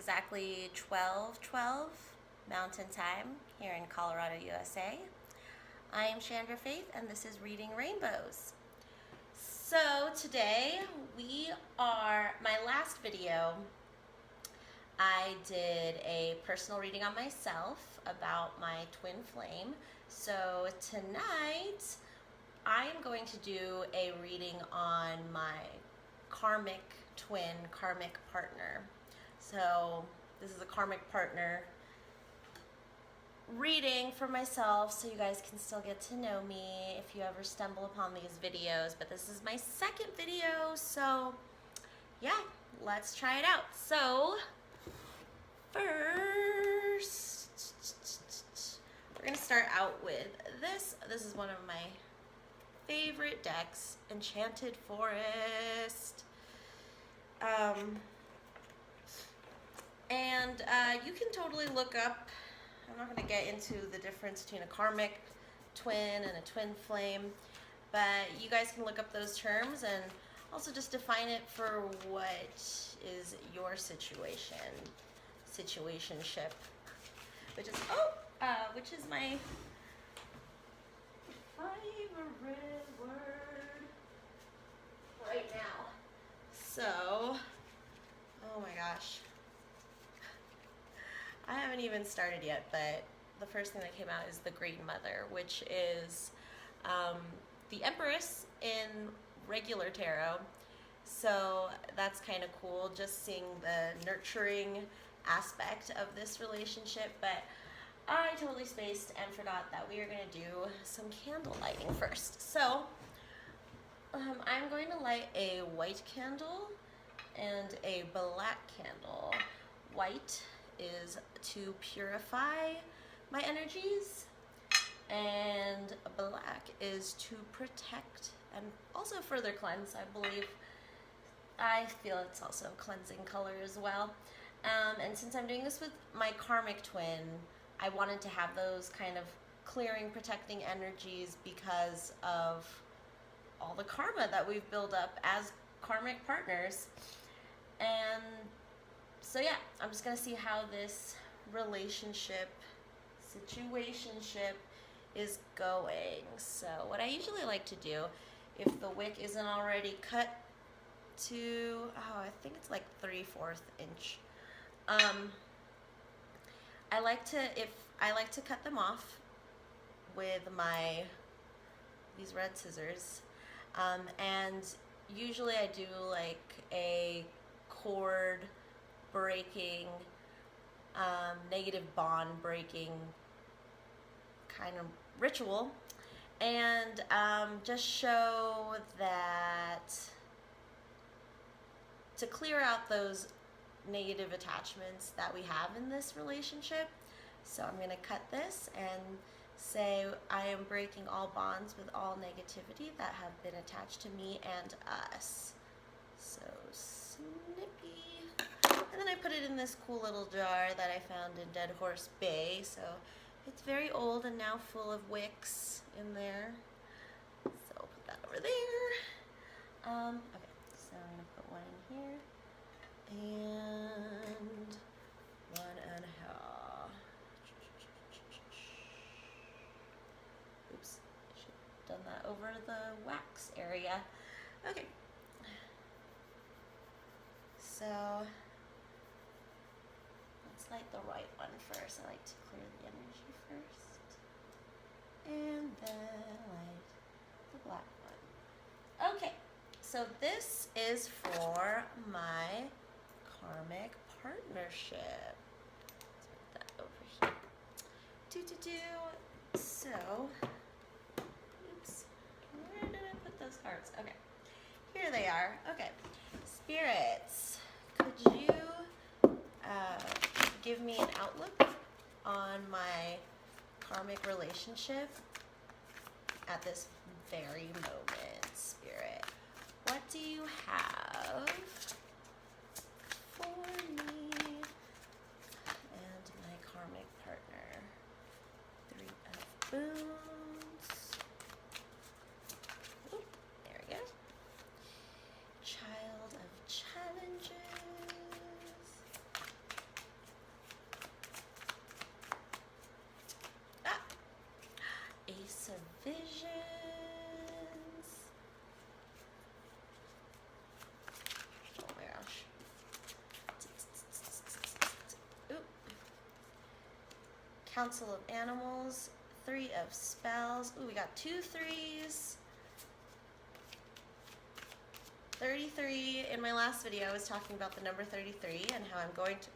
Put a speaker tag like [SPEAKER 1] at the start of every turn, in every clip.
[SPEAKER 1] exactly 12:12 Mountain Time here in Colorado, USA. I am Chandra Faith, and this is Reading Rainbows. So today my last video, I did a personal reading on myself about my twin flame. So tonight, I am going to do a reading on my karmic twin, karmic partner. So this is a karmic partner reading for myself, so you guys can still get to know me if you ever stumble upon these videos. But this is my second video, so yeah, let's try it out. So first, we're gonna start out with this. This is one of my favorite decks, Enchanted Forest. You can totally look up, I'm not going to get into the difference between a karmic twin and a twin flame, but you guys can look up those terms and also just define it for what is your situationship, which is my favorite word right now. So, oh my gosh. I haven't even started yet, but the first thing that came out is the Great Mother, which is the Empress in regular tarot. So that's kind of cool, just seeing the nurturing aspect of this relationship. But I totally spaced and forgot that we are going to do some candle lighting first. So I'm going to light a white candle and a black candle. White is to purify my energies, and black is to protect and also further cleanse, I believe. I feel it's also a cleansing color as well. And since I'm doing this with my karmic twin, I wanted to have those kind of clearing, protecting energies because of all the karma that we've built up as karmic partners. And so yeah, I'm just going to see how this situationship is going. So what I usually like to do, if the wick isn't already cut to, I think it's like 3/4 inch, I like to cut them off with these red scissors, and usually I do like a cord breaking, negative bond breaking kind of ritual, and just show that to clear out those negative attachments that we have in this relationship. So I'm going to cut this and say I am breaking all bonds with all negativity that have been attached to me and us. So snippy. And then I put it in this cool little jar that I found in Dead Horse Bay. So it's very old and now full of wicks in there. So I'll put that over there. Okay, so I'm going to put one in here. And 1.5. Oops, I should have done that over the wax area. Okay. So let's light the white one first. I like to clear the energy first. And then light the black one. Okay, so this is for my karmic partnership. Let's put that over here. So, oops, where did I put those cards? Okay, here they are. Okay, spirits, could you give me an outlook on my karmic relationship at this very moment, Spirit? What do you have for me and my karmic partner? 3 of Spoons. Ooh, there we go. Child of Challenges. Council of Animals, 3 of Spells. Ooh, we got 2 3s. 33. In my last video, I was talking about the number 33 and how I'm going to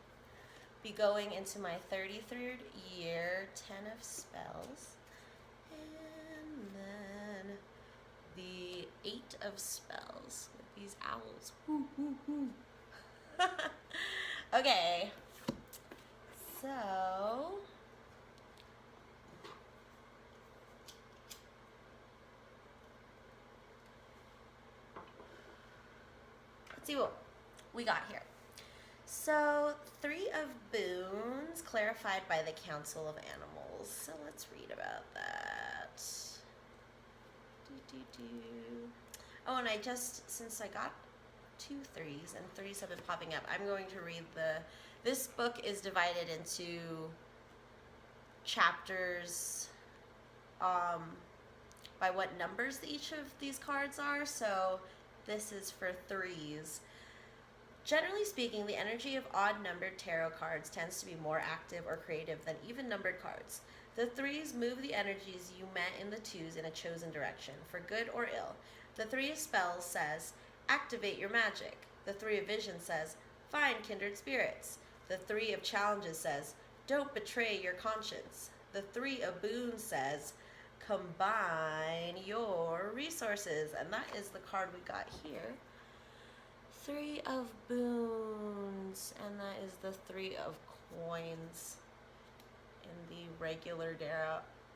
[SPEAKER 1] be going into my 33rd year, 10 of Spells. And then the 8 of Spells with these owls. Woo, woo, woo. Okay. So, let's see what we got here. So, 3 of Boons clarified by the Council of Animals. So let's read about that. Oh, and I just, since I got 2 3s and 3s have been popping up, I'm going to read this book is divided into chapters by what numbers each of these cards are. So this is for 3s. Generally speaking, the energy of odd-numbered tarot cards tends to be more active or creative than even-numbered cards. The 3s move the energies you met in the 2s in a chosen direction, for good or ill. The 3 of Spells says, activate your magic. The 3 of Vision says, find kindred spirits. The 3 of Challenges says, don't betray your conscience. The 3 of Boons says, combine your resources. And that is the card we got here. 3 of Boons, and that is the 3 of Coins in the regular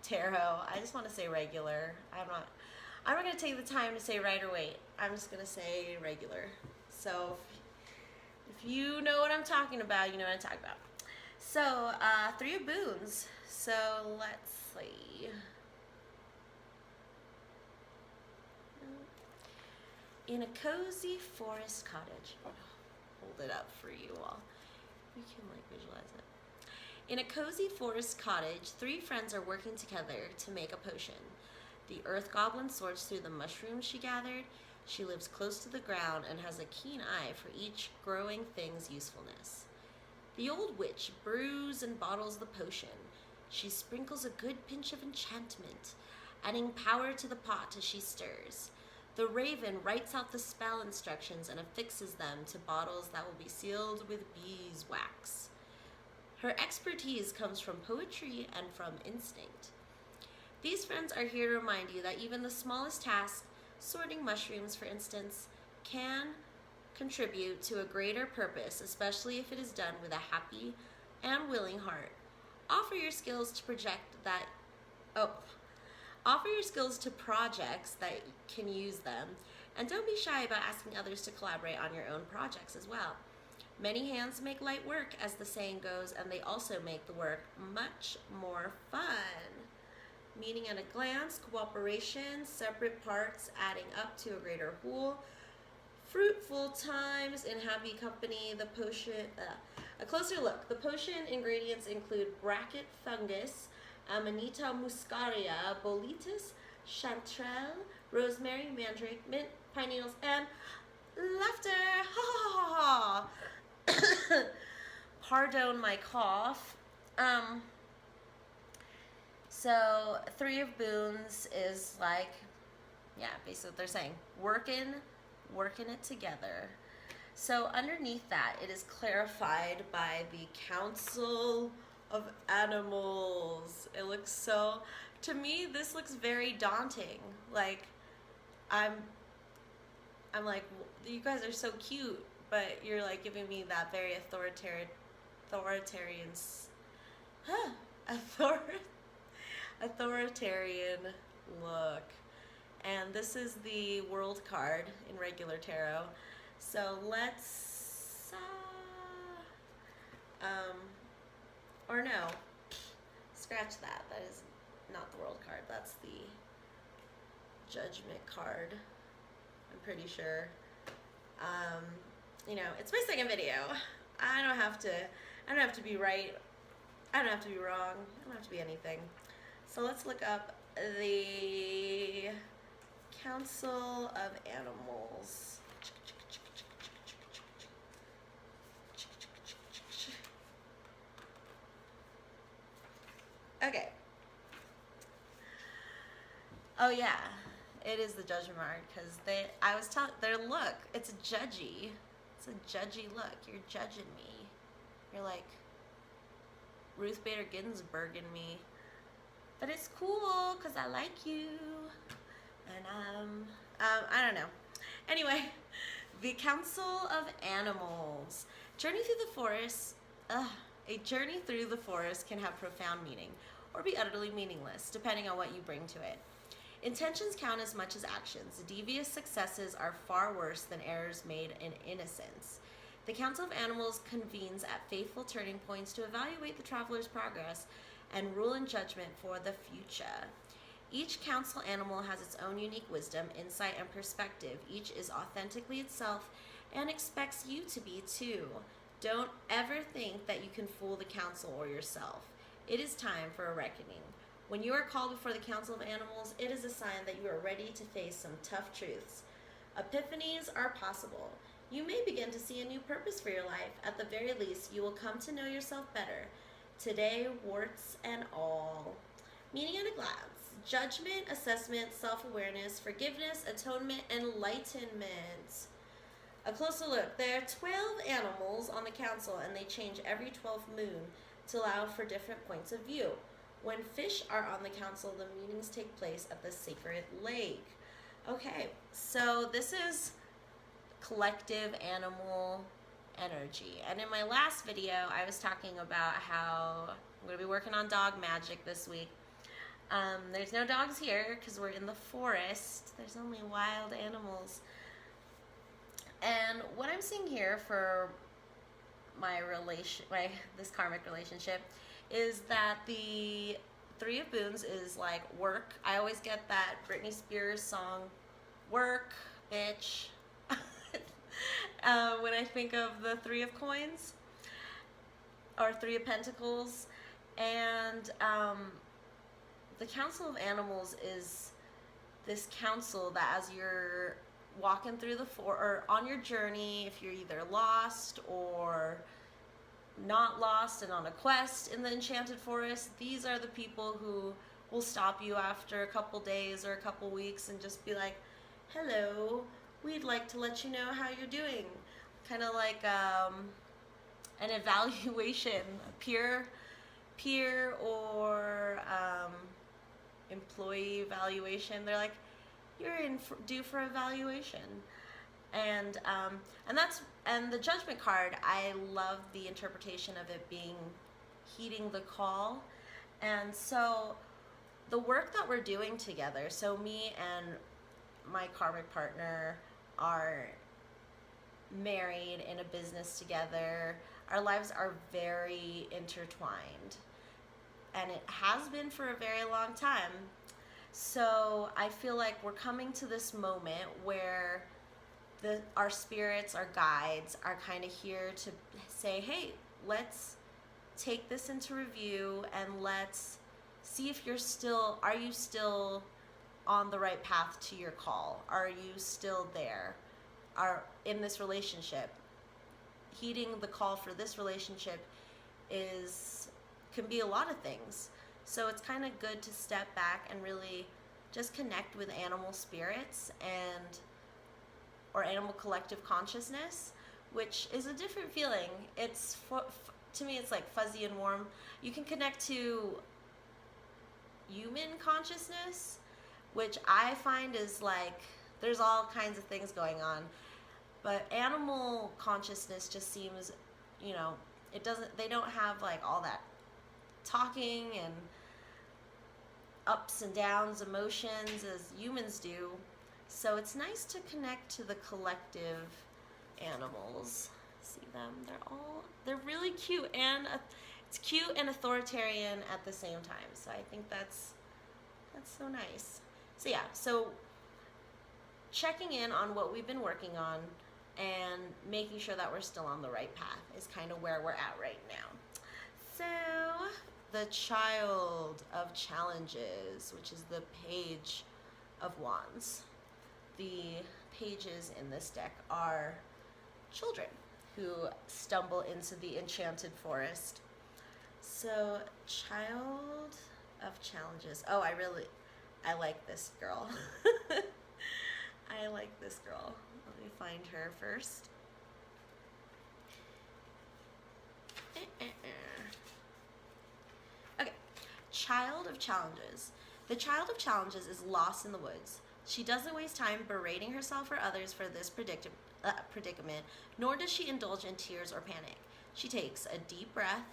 [SPEAKER 1] tarot. I just want to say regular. I'm not going to take the time to say right or wait. I'm just going to say regular. So if you know what I'm talking about, you know what I'm talking about. So 3 of Boons. So let's see. In a cozy forest cottage. Hold it up for you all. You can visualize it. In a cozy forest cottage, 3 friends are working together to make a potion. The earth goblin sorts through the mushrooms she gathered. She lives close to the ground and has a keen eye for each growing thing's usefulness. The old witch brews and bottles the potion. She sprinkles a good pinch of enchantment, adding power to the pot as she stirs. The raven writes out the spell instructions and affixes them to bottles that will be sealed with beeswax. Her expertise comes from poetry and from instinct. These friends are here to remind you that even the smallest task, sorting mushrooms for instance, can contribute to a greater purpose, especially if it is done with a happy and willing heart. Offer your skills to projects that can use them, and don't be shy about asking others to collaborate on your own projects as well. Many hands make light work, as the saying goes, and they also make the work much more fun. Meaning at a glance, cooperation, separate parts adding up to a greater whole, fruitful times in happy company. The potion, a closer look. The potion ingredients include bracket fungus, Amanita muscaria, boletus, chanterelle, rosemary, mandrake, mint, pine needles, and laughter. Ha ha ha ha. Pardon my cough. So 3 of Boons is like, yeah, basically what they're saying. Working it together. So underneath that, it is clarified by the Council of Animals. It looks so, to me, this looks very daunting. Like, I'm like, you guys are so cute, but you're like giving me that very authoritarian look. And this is the World card in regular tarot. So let's, or no, scratch that. That is not the World card. That's the Judgment card, I'm pretty sure. You know, it's my second video. I don't have to be right. I don't have to be wrong. I don't have to be anything. So let's look up the Council of Animals. Okay. Oh yeah, it is the judgment card because I was telling their look. It's a judgy. It's a judgy look. You're judging me. You're like Ruth Bader Ginsburg in me. But it's cool because I like you. And I don't know. Anyway, the Council of Animals. Journey through the forest. A journey through the forest can have profound meaning or be utterly meaningless, depending on what you bring to it. Intentions count as much as actions. Devious successes are far worse than errors made in innocence. The Council of Animals convenes at fateful turning points to evaluate the traveler's progress and rule in judgment for the future. Each council animal has its own unique wisdom, insight, and perspective. Each is authentically itself and expects you to be too. Don't ever think that you can fool the council or yourself. It is time for a reckoning. When you are called before the Council of Animals, it is a sign that you are ready to face some tough truths. Epiphanies are possible. You may begin to see a new purpose for your life. At the very least, you will come to know yourself better. Today, warts and all. Meaning at a glance. Judgment, assessment, self-awareness, forgiveness, atonement, enlightenment. A closer look. There are 12 animals on the council, and they change every 12th moon to allow for different points of view. When fish are on the council, the meetings take place at the sacred lake. Okay, so this is collective animal energy. And in my last video, I was talking about how I'm going to be working on dog magic this week. There's no dogs here because we're in the forest. There's only wild animals. And what I'm seeing here for this karmic relationship is that the Three of Boons is like work. I always get that Britney Spears song, work, bitch, when I think of the Three of Coins or Three of Pentacles. And the Council of Animals is this council that as you're walking through or on your journey, if you're either lost or not lost and on a quest in the enchanted forest, these are the people who will stop you after a couple days or a couple weeks and just be like, hello, we'd like to let you know how you're doing. Kind of like an evaluation, a peer or employee evaluation. They're like, you're due for evaluation. And the judgment card, I love the interpretation of it being heeding the call. And so the work that we're doing together, so me and my karmic partner are married in a business together. Our lives are very intertwined, and it has been for a very long time. So I feel like we're coming to this moment where our spirits, our guides, are kind of here to say, hey, let's take this into review and let's see if are you still on the right path to your call? Are you still there? Are in this relationship? Heeding the call for this relationship can be a lot of things. So it's kind of good to step back and really just connect with animal spirits or animal collective consciousness, which is a different feeling. It's to me, it's like fuzzy and warm. You can connect to human consciousness, which I find is like there's all kinds of things going on, but animal consciousness just seems, they don't have like all that talking and ups and downs emotions as humans do. So it's nice to connect to the collective animals. See them? They're really cute, and it's cute and authoritarian at the same time. So I think that's so nice. So yeah, so checking in on what we've been working on and making sure that we're still on the right path is kind of where we're at right now. So the Child of Challenges, which is the Page of Wands. The pages in this deck are children who stumble into the enchanted forest. So, child of challenges. Oh, I like this girl. I like this girl. Let me find her first. Okay, child of challenges. The child of challenges is lost in the woods. She doesn't waste time berating herself or others for this predicament, nor does she indulge in tears or panic. She takes a deep breath,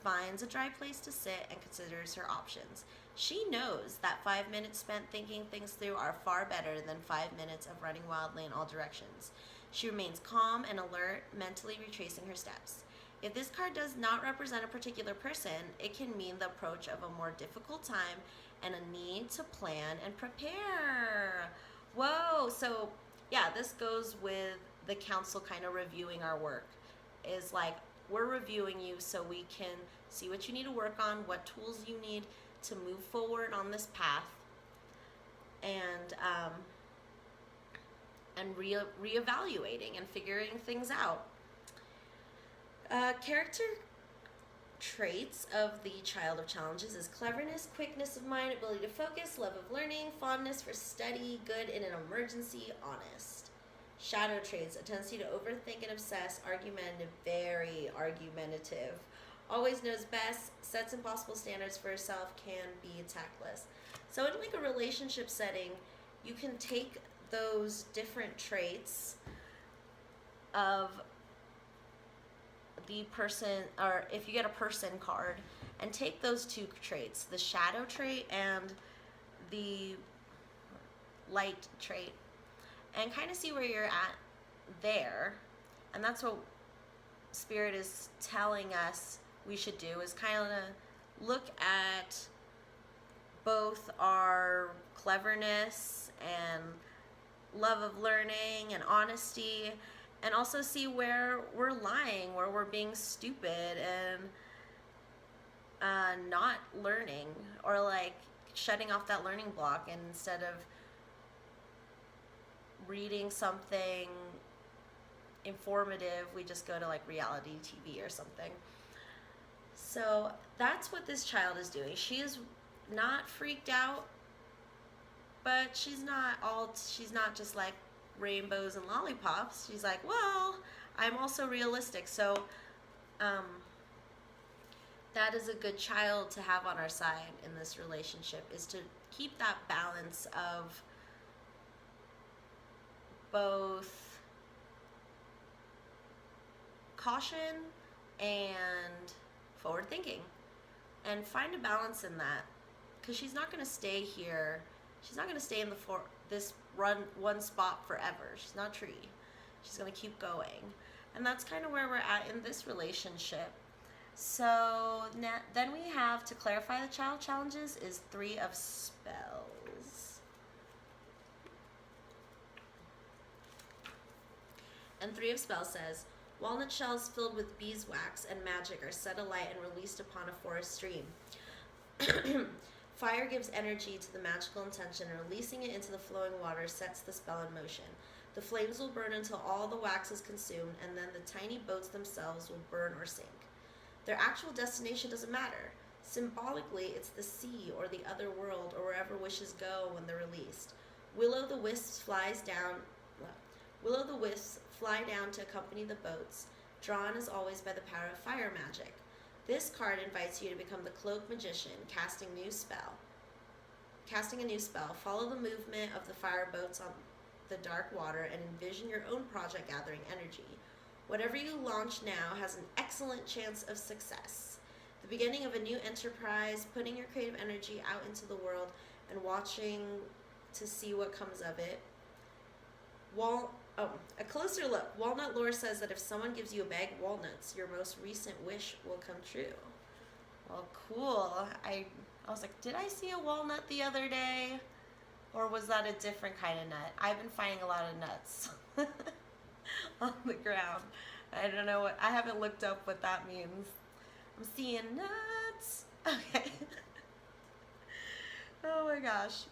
[SPEAKER 1] finds a dry place to sit, and considers her options. She knows that 5 minutes spent thinking things through are far better than 5 minutes of running wildly in all directions. She remains calm and alert, mentally retracing her steps. If this card does not represent a particular person, it can mean the approach of a more difficult time and a need to plan and prepare. Whoa, so yeah, this goes with the council kind of reviewing our work. Is like, we're reviewing you so we can see what you need to work on, what tools you need to move forward on this path, and reevaluating and figuring things out. Character traits of the child of challenges is cleverness, quickness of mind, ability to focus, love of learning, fondness for study, good in an emergency, honest. Shadow traits, a tendency to overthink and obsess, argumentative, very argumentative, always knows best, sets impossible standards for herself, can be tactless. So in like a relationship setting, you can take those different traits of the person, or if you get a person card, and take those two traits, the shadow trait and the light trait, and kind of see where you're at there. And that's what Spirit is telling us we should do, is kind of look at both our cleverness and love of learning and honesty, and also see where we're lying, where we're being stupid and not learning, or like shutting off that learning block, and instead of reading something informative, we just go to like reality TV or something. So that's what this child is doing. She is not freaked out, but she's not just like rainbows and lollipops. She's like, well, I'm also realistic. So that is a good child to have on our side in this relationship, is to keep that balance of both caution and forward thinking, and find a balance in that, because she's not going to stay here. She's not going to stay in this one spot forever. She's not a tree. She's going to keep going. And that's kind of where we're at in this relationship. So then we have, to clarify the child challenges, is 3 of spells. And 3 of spells says, walnut shells filled with beeswax and magic are set alight and released upon a forest stream. Fire gives energy to the magical intention, and releasing it into the flowing water sets the spell in motion. The flames will burn until all the wax is consumed, and then the tiny boats themselves will burn or sink. Their actual destination doesn't matter. Symbolically, it's the sea or the other world, or wherever wishes go when they're released. Will-o'-the-wisps fly down to accompany the boats, drawn as always by the power of fire magic. This card invites you to become the cloak magician, casting a new spell. Follow the movement of the fire boats on the dark water and envision your own project gathering energy. Whatever you launch now has an excellent chance of success. The beginning of a new enterprise, putting your creative energy out into the world and watching to see what comes of it. A closer look. Walnut lore says that if someone gives you a bag of walnuts, your most recent wish will come true. Well, cool. I was like, did I see a walnut the other day? Or was that a different kind of nut? I've been finding a lot of nuts on the ground. I don't know I haven't looked up what that means. I'm seeing nuts. Okay. Oh my gosh.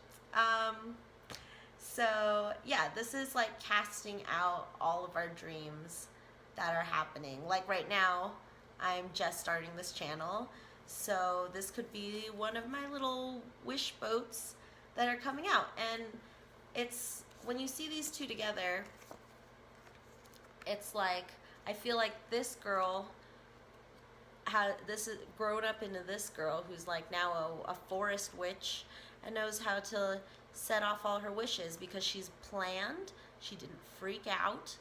[SPEAKER 1] So yeah, this is like casting out all of our dreams that are happening. Like right now, I'm just starting this channel, so this could be one of my little wish boats that are coming out. And it's, when you see these two together, it's like, I feel like this girl this is grown up into this girl who's like now a forest witch and knows how to set off all her wishes because she's planned, she didn't freak out,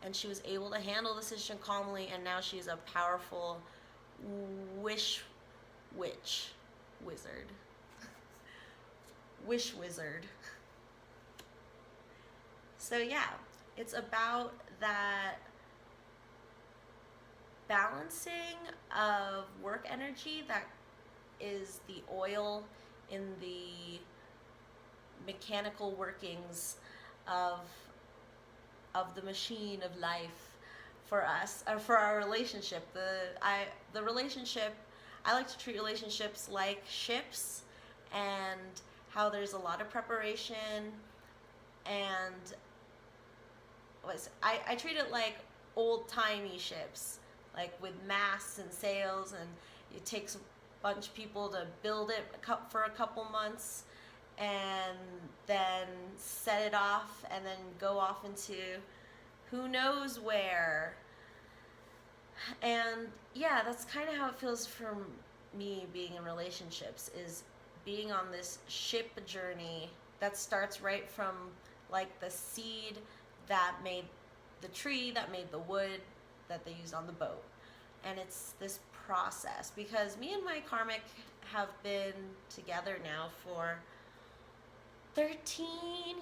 [SPEAKER 1] and she was able to handle the situation calmly, and now she's a powerful wish wizard. Wish wizard. So yeah, it's about that balancing of work energy that is the oil in the mechanical workings of the machine of life for us, or for our relationship. The relationship, I like to treat relationships like ships, and how there's a lot of preparation, and I treat it like old-timey ships, like with masts and sails, and it takes a bunch of people to build it for a couple months, and then set it off, and then go off into who knows where. And yeah, that's kind of how it feels for me being in relationships, is being on this ship journey that starts right from like the seed that made the tree, that made the wood that they used on the boat. And it's this process, because me and my karmic have been together now for 13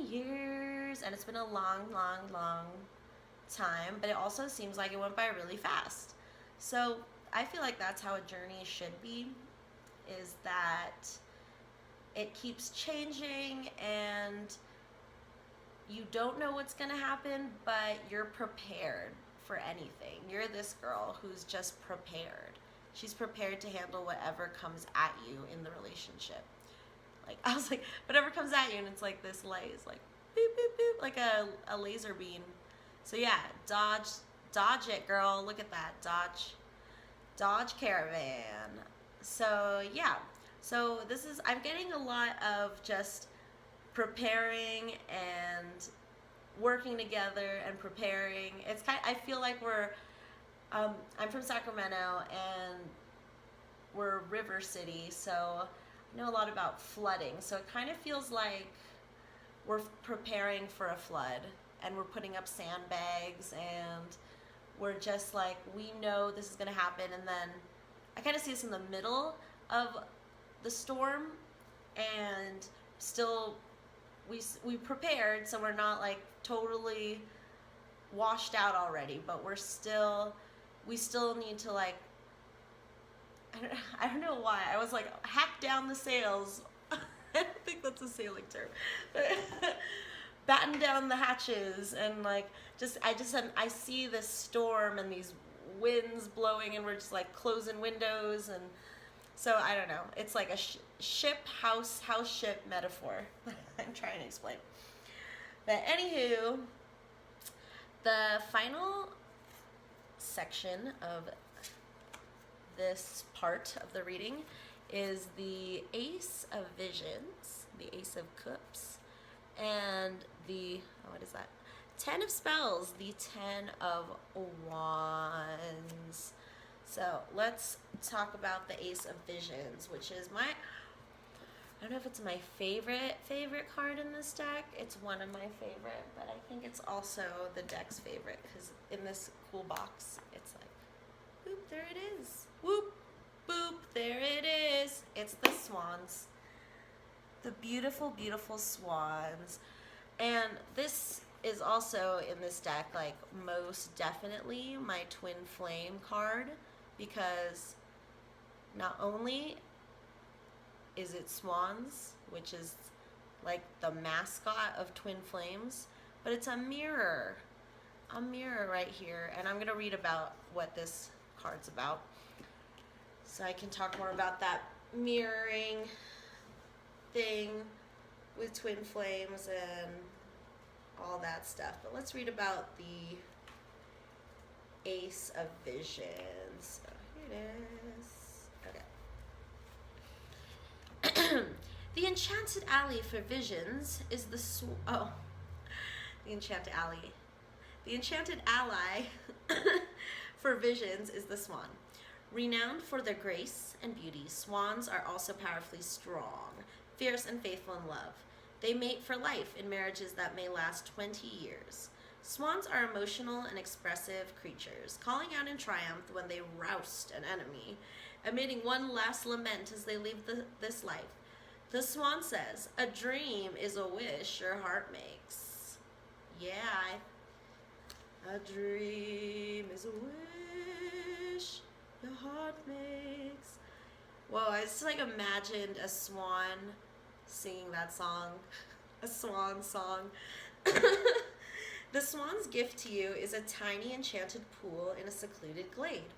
[SPEAKER 1] years, and it's been a long time, but it also seems like it went by really fast. So I feel like that's how a journey should be, is that it keeps changing, and you don't know what's gonna happen, but you're prepared for anything. You're this girl who's just prepared. She's prepared to handle whatever comes at you in the relationship. Like, I was like, whatever comes at you, and it's like this light is like boop boop boop, like a laser beam. So yeah, dodge it, girl. Look at that, dodge caravan. So yeah, so this is, I'm getting a lot of just preparing and working together and preparing. It's kind of, I feel like we're I'm from Sacramento, and we're River City, so I know a lot about flooding. So it kind of feels like we're preparing for a flood, and we're putting up sandbags, and we're just like, we know this is going to happen. And then I kind of see us in the middle of the storm, and still we prepared, so we're not like totally washed out already, but we still need to, like, I don't know why I was like, hack down the sails. I don't think that's a sailing term, but batten down the hatches, and like I see this storm and these winds blowing, and we're just like closing windows. And so I don't know, it's like a ship, house ship metaphor. I'm trying to explain. But anywho, the final section of this part of the reading is the Ace of Visions, the Ace of Cups, and the, what is that? 10 of Spells, the 10 of Wands. So let's talk about the Ace of Visions, which is I don't know if it's my favorite card in this deck. It's one of my favorite, but I think it's also the deck's favorite, because in this cool box, it's like, boop, there it is. Whoop, boop, there it is. It's the swans. The beautiful, beautiful swans. And this is also in this deck, like, most definitely my Twin Flame card, because not only is it swans, which is like the mascot of Twin Flames, but it's a mirror right here. And I'm going to read about what this card's about, so I can talk more about that mirroring thing with Twin Flames and all that stuff. But let's read about the Ace of Visions. So Okay. The enchanted alley for visions is the the enchanted alley. The enchanted ally for visions is the swan. Renowned for their grace and beauty, swans are also powerfully strong, fierce and faithful in love. They mate for life in marriages that may last 20 years. Swans are emotional and expressive creatures, calling out in triumph when they roust an enemy, emitting one last lament as they leave this life. The swan says, "A dream is a wish your heart makes." Yeah, a dream is a wish your heart makes. Whoa, I just like imagined a swan singing that song. A swan song. The swan's gift to you is a tiny enchanted pool in a secluded glade.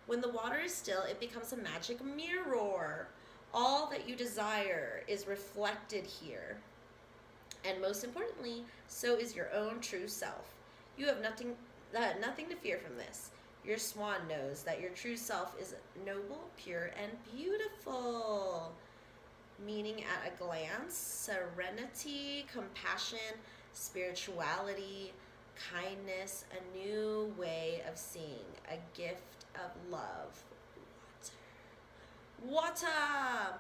[SPEAKER 1] When the water is still, it becomes a magic mirror. All that you desire is reflected here. And most importantly, so is your own true self. You have nothing to fear from this. Your swan knows that your true self is noble, pure, and beautiful. Meaning at a glance, serenity, compassion, spirituality, kindness, a new way of seeing, a gift of love. Water!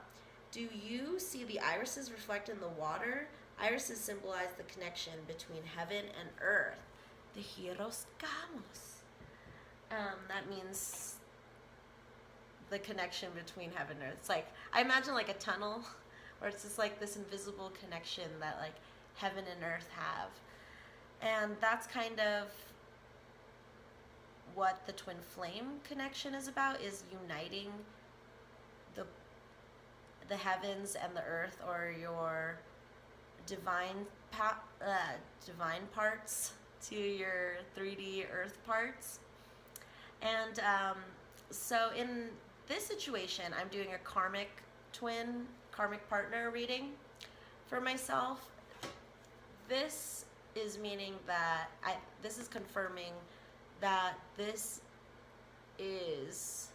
[SPEAKER 1] Do you see the irises reflect in the water? Irises symbolize the connection between heaven and earth. The Hieros Gamos. That means the connection between heaven and earth. It's like, I imagine like a tunnel, where it's just like this invisible connection that like heaven and earth have. And that's kind of what the twin flame connection is about, is uniting the heavens and the earth, or your divine parts to your 3D earth parts. And so in this situation, I'm doing a karmic partner reading for myself. This is meaning that this is confirming that this is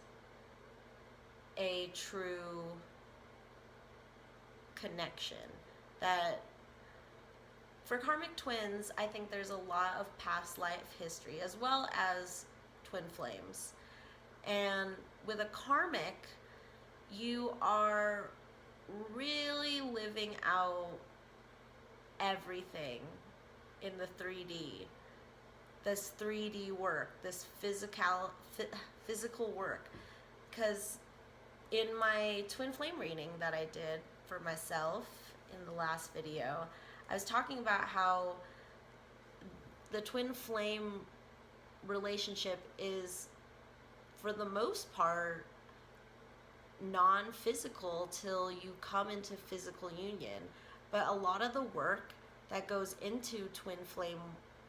[SPEAKER 1] a true connection. That for karmic twins, I think there's a lot of past life history as well as twin flames. And with a karmic, you are really living out everything in the 3D. This 3D work, this physical work. Because in my twin flame reading that I did for myself in the last video, I was talking about how the twin flame relationship is, for the most part, non-physical till you come into physical union. But a lot of the work that goes into twin flame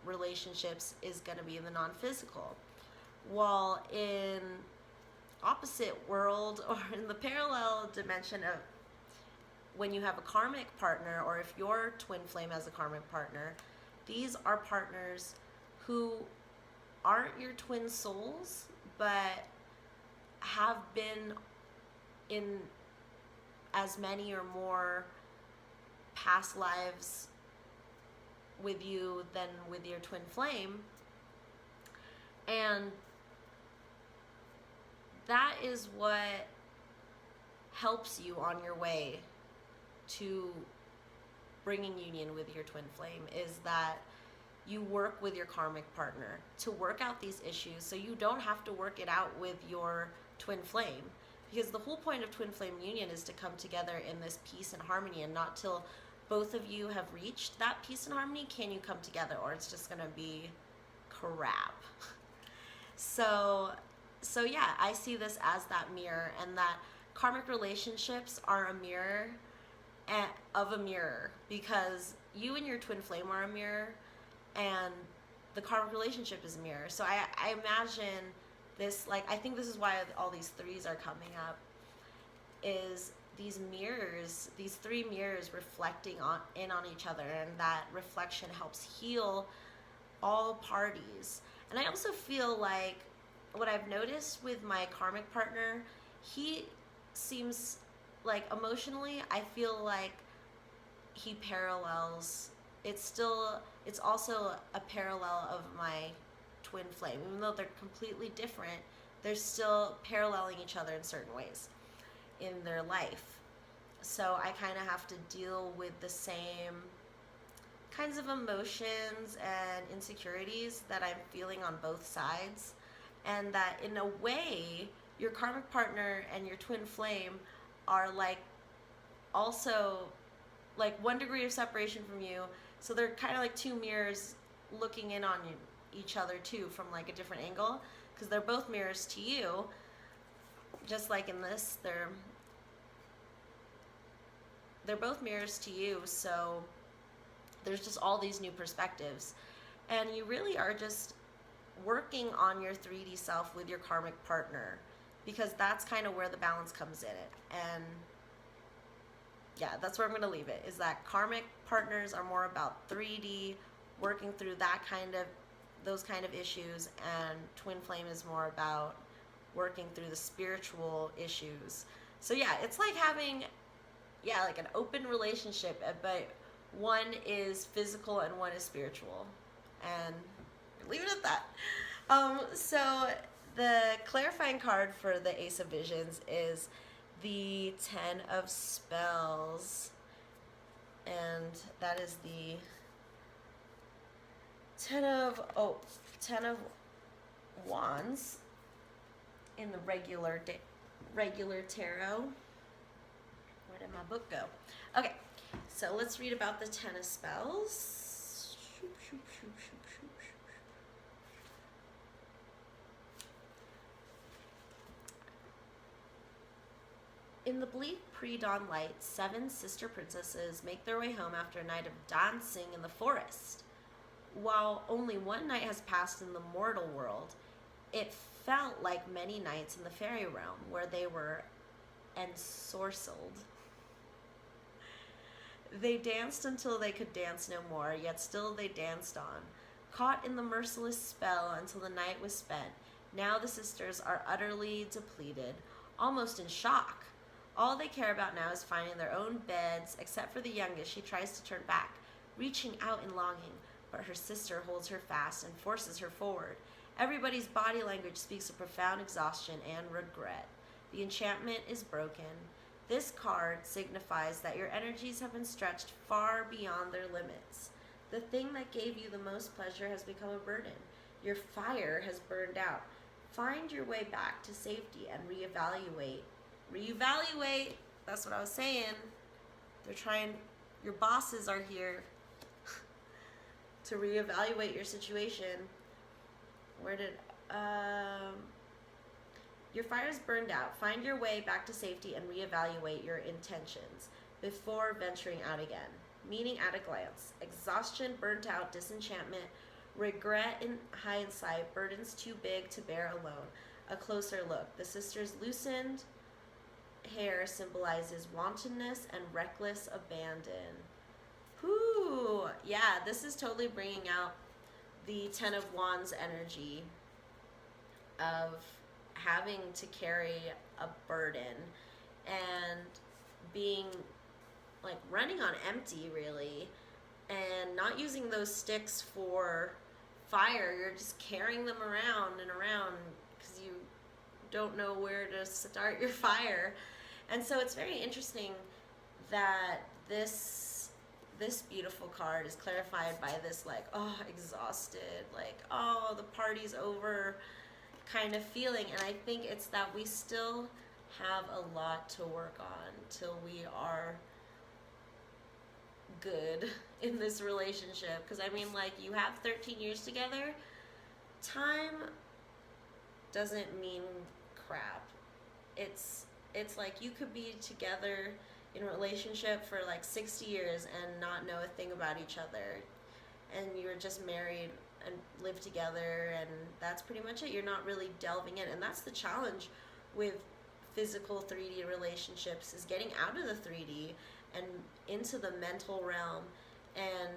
[SPEAKER 1] relationships is going to be in the non-physical. While in opposite world, or in the parallel dimension of when you have a karmic partner, or if your twin flame has a karmic partner, these are partners who aren't your twin souls, but have been in as many or more past lives with you than with your twin flame. And that is what helps you on your way to bringing union with your twin flame, is that you work with your karmic partner to work out these issues, so you don't have to work it out with your twin flame. Because the whole point of twin flame union is to come together in this peace and harmony, and not till both of you have reached that peace and harmony can you come together, or it's just gonna be crap. So yeah, I see this as that mirror, and that karmic relationships are a mirror of a mirror, because you and your twin flame are a mirror, and the karmic relationship is a mirror. So I imagine this, like, I think this is why all these threes are coming up, is these mirrors, these three mirrors reflecting on each other, and that reflection helps heal all parties. And I also feel like what I've noticed with my karmic partner, he seems like emotionally, I feel like he parallels. It's also a parallel of my twin flame. Even though they're completely different, they're still paralleling each other in certain ways in their life. So I kind of have to deal with the same kinds of emotions and insecurities that I'm feeling on both sides. And that in a way, your karmic partner and your twin flame are like also like 1 degree of separation from you. So they're kind of like two mirrors looking in on each other too from like a different angle, because they're both mirrors to you. Just like in this, they're both mirrors to you. So there's just all these new perspectives, and you really are just working on your 3D self with your karmic partner, because that's kind of where the balance comes in it. And yeah, that's where I'm going to leave it, is that karmic partners are more about 3D, working through those kind of issues, and twin flame is more about working through the spiritual issues. So yeah, it's like having like an open relationship, but one is physical and one is spiritual. And leave it at that. So the clarifying card for the Ace of Visions is the 10 of Spells, and that is the 10 of Wands in the regular tarot. Where did my book go? Okay, so let's read about the 10 of Spells. In the bleak pre-dawn light, 7 sister princesses make their way home after a night of dancing in the forest. While only one night has passed in the mortal world, it felt like many nights in the fairy realm, where they were ensorcelled. They danced until they could dance no more, yet still they danced on, caught in the merciless spell until the night was spent. Now the sisters are utterly depleted, almost in shock. All they care about now is finding their own beds, except for the youngest. She tries to turn back, reaching out in longing, but her sister holds her fast and forces her forward. Everybody's body language speaks of profound exhaustion and regret. The enchantment is broken. This card signifies that your energies have been stretched far beyond their limits. The thing that gave you the most pleasure has become a burden. Your fire has burned out. Find your way back to safety and reevaluate. Reevaluate. That's what I was saying. They're trying, your bosses are here to reevaluate your situation. Your fire's burned out. Find your way back to safety and reevaluate your intentions before venturing out again. Meaning at a glance: exhaustion, burnt out, disenchantment, regret in hindsight, burdens too big to bear alone. A closer look. The sisters' loosened hair symbolizes wantonness and reckless abandon. Whoo! Yeah, this is totally bringing out the 10 of Wands energy of having to carry a burden and being like running on empty, really, and not using those sticks for fire. You're just carrying them around and around because you don't know where to start your fire. And so it's very interesting that this beautiful card is clarified by this like, oh, exhausted, like, oh, the party's over kind of feeling. And I think it's that we still have a lot to work on till we are good in this relationship. Because I mean, like, you have 13 years together. Time doesn't mean crap. It's like you could be together in a relationship for like 60 years and not know a thing about each other, and you're just married and live together, and that's pretty much it. You're not really delving in, and that's the challenge with physical 3D relationships, is getting out of the 3D and into the mental realm and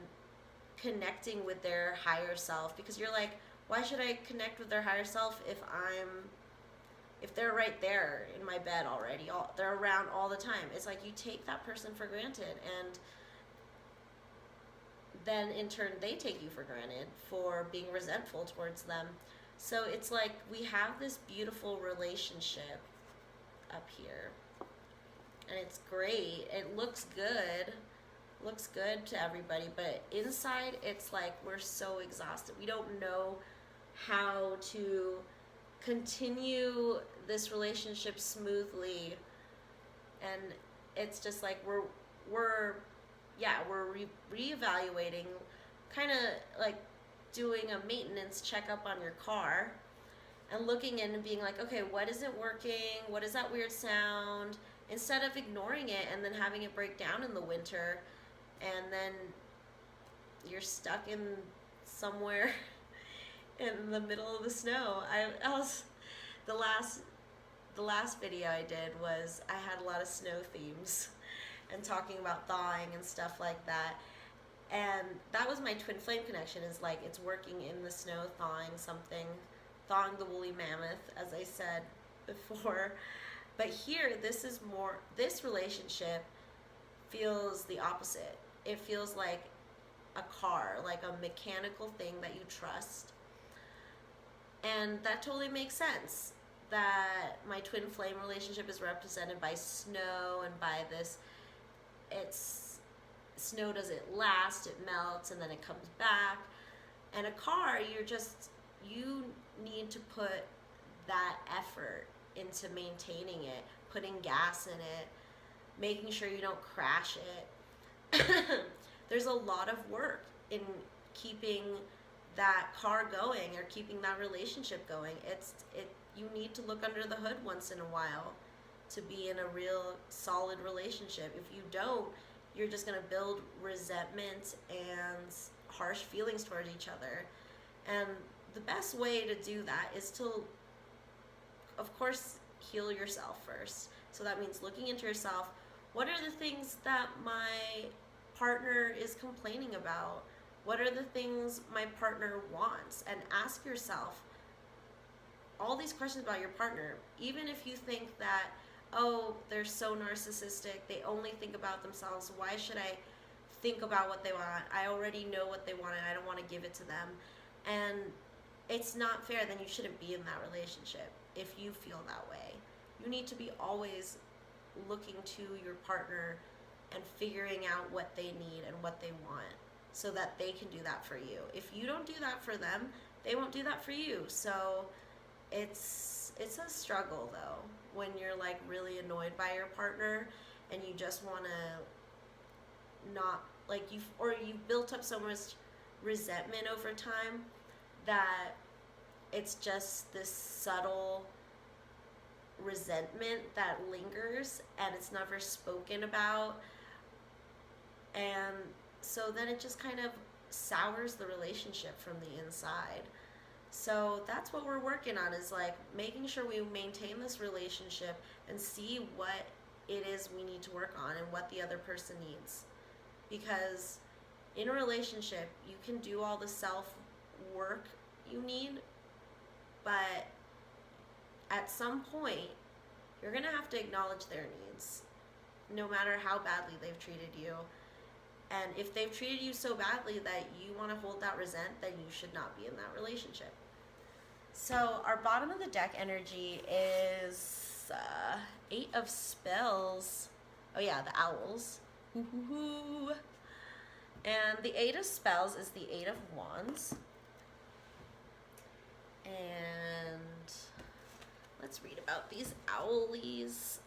[SPEAKER 1] connecting with their higher self. Because you're like, Why should I connect with their higher self if they're right there in my bed already, they're around all the time? It's like you take that person for granted, and then in turn they take you for granted for being resentful towards them. So it's like we have this beautiful relationship up here, and it's great. It looks good to everybody, but inside it's like we're so exhausted. We don't know how to continue this relationship smoothly, and it's just like we're reevaluating, kind of like doing a maintenance checkup on your car and looking in and being like, okay, what isn't working? What is that weird sound? Instead of ignoring it and then having it break down in the winter, and then you're stuck in somewhere in the middle of the snow. The last video I did was I had a lot of snow themes and talking about thawing and stuff like that. And that was my twin flame connection, is like it's working in the snow, thawing the woolly mammoth, as I said before. But here, this relationship feels the opposite. It feels like a car, like a mechanical thing that you trust. And that totally makes sense, that my twin flame relationship is represented by snow and by this, snow doesn't last, it melts and then it comes back. And a car, you need to put that effort into maintaining it, putting gas in it, making sure you don't crash it. There's a lot of work in keeping that car going or keeping that relationship going. You need to look under the hood once in a while to be in a real solid relationship. If you don't, you're just going to build resentment and harsh feelings towards each other. And the best way to do that is to, of course, heal yourself first. So that means looking into yourself. What are the things that my partner is complaining about? What are the things my partner wants? And ask yourself all these questions about your partner. Even if you think that, oh, they're so narcissistic, they only think about themselves, why should I think about what they want? I already know what they want and I don't want to give it to them. And it's not fair. Then you shouldn't be in that relationship if you feel that way. You need to be always looking to your partner and figuring out what they need and what they want so that they can do that for you. If you don't do that for them, they won't do that for you. So it's a struggle though when you're like really annoyed by your partner and you just want to not, like, you've built up so much resentment over time that it's just this subtle resentment that lingers and it's never spoken about. And so then it just kind of sours the relationship from the inside. So that's what we're working on, is like making sure we maintain this relationship and see what it is we need to work on and what the other person needs. Because in a relationship, you can do all the self work you need, but at some point, you're going to have to acknowledge their needs, no matter how badly they've treated you. And if they've treated you so badly that you want to hold that resent, then you should not be in that relationship. So our bottom of the deck energy is 8 of Spells. Oh yeah, the owls. Ooh. And the 8 of Spells is the 8 of Wands. And let's read about these owlies.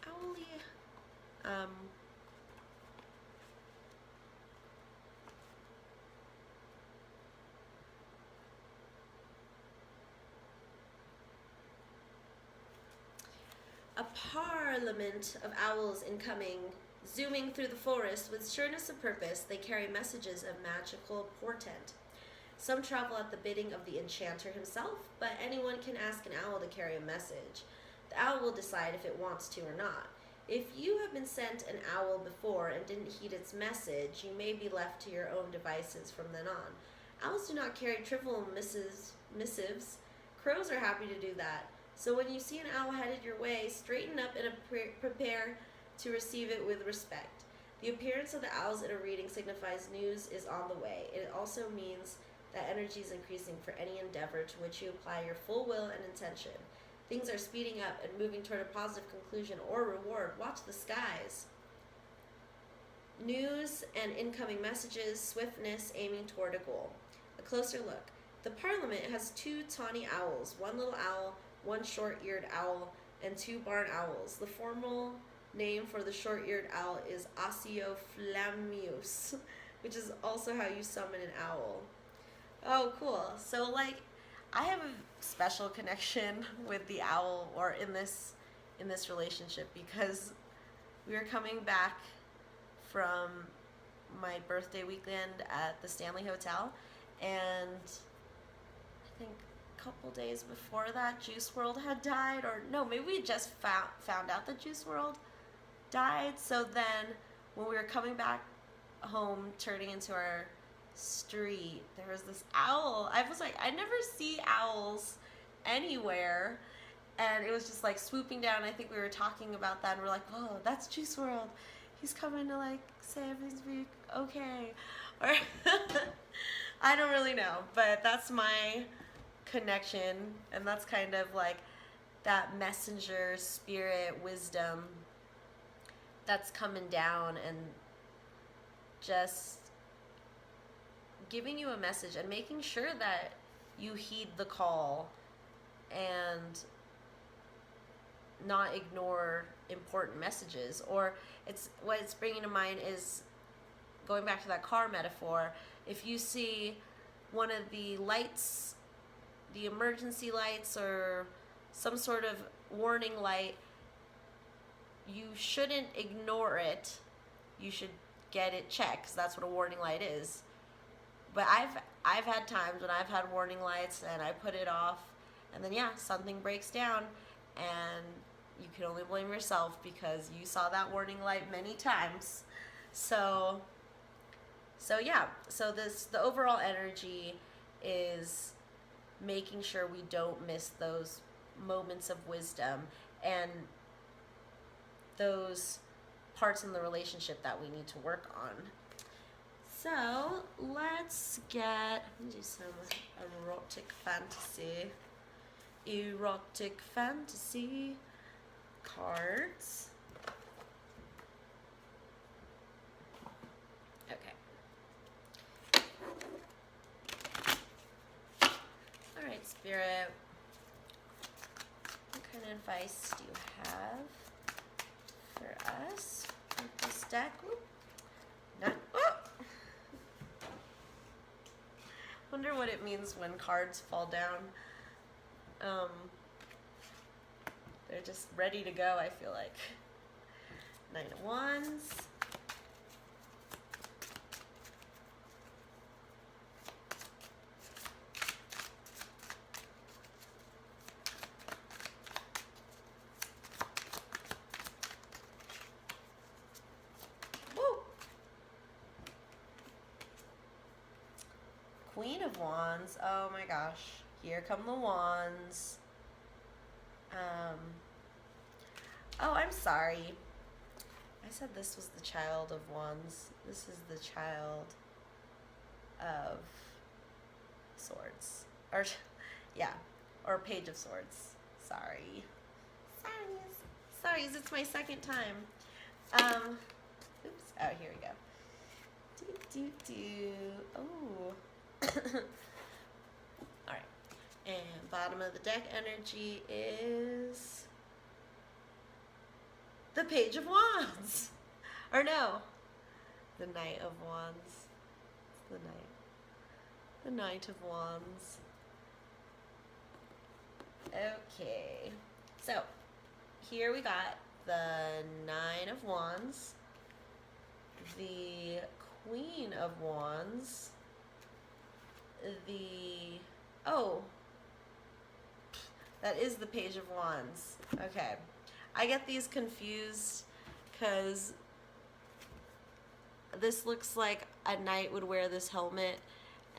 [SPEAKER 1] A parliament of owls incoming, zooming through the forest with sureness of purpose. They carry messages of magical portent. Some travel at the bidding of the enchanter himself, but anyone can ask an owl to carry a message. The owl will decide if it wants to or not. If you have been sent an owl before and didn't heed its message, you may be left to your own devices from then on. Owls do not carry trivial missives. Crows are happy to do that. So when you see an owl headed your way, straighten up and prepare to receive it with respect. The appearance of the owls in a reading signifies news is on the way. It also means that energy is increasing for any endeavor to which you apply your full will and intention. Things are speeding up and moving toward a positive conclusion or reward. Watch the skies. News and incoming messages, swiftness aiming toward a goal. A closer look. The Parliament has 2 tawny owls, 1 little owl, 1 short-eared owl, and 2 barn owls. The formal name for the short-eared owl is Ossioflammeus, which is also how you summon an owl. Oh, cool. So, like, I have a special connection with the owl, or in this relationship, because we were coming back from my birthday weekend at the Stanley Hotel, and I think a couple days before that, Juice WRLD had died, or no, maybe we just found out that Juice WRLD died. So then, when we were coming back home, turning into our street, there was this owl. I was like, I never see owls anywhere, and it was just like swooping down. I think we were talking about that, and we're like, whoa, that's Juice WRLD. He's coming to like say everything's be okay, or I don't really know, but that's my connection, and that's kind of like that messenger spirit wisdom that's coming down and just giving you a message and making sure that you heed the call and not ignore important messages. Or it's what it's bringing to mind is going back to that car metaphor. If you see one of the lights, the emergency lights or some sort of warning light, you shouldn't ignore it. You should get it checked, because that's what a warning light is. But I've had times when I've had warning lights and I put it off, and then something breaks down, and you can only blame yourself because you saw that warning light many times. So the overall energy is making sure we don't miss those moments of wisdom and those parts in the relationship that we need to work on. So let's do some erotic fantasy cards. Okay. All right, Spirit. What kind of advice do you have for us with this deck? Wonder what it means when cards fall down. They're just ready to go, I feel like. 9 of Wands. Queen of Wands. Oh my gosh. Here come the wands. Oh, I'm sorry. I said this was the Child of Wands. This is the Child of Swords. Or Page of Swords. Sorry. Sorry, it's my second time. Oops. Oh, here we go. Oh. Alright. And bottom of the deck energy is the Page of Wands. Or no. The Knight of Wands. The Knight of Wands. Okay. So, here we got the 9 of Wands, the Queen of Wands, that is the Page of Wands. Okay. I get these confused because this looks like a knight would wear this helmet,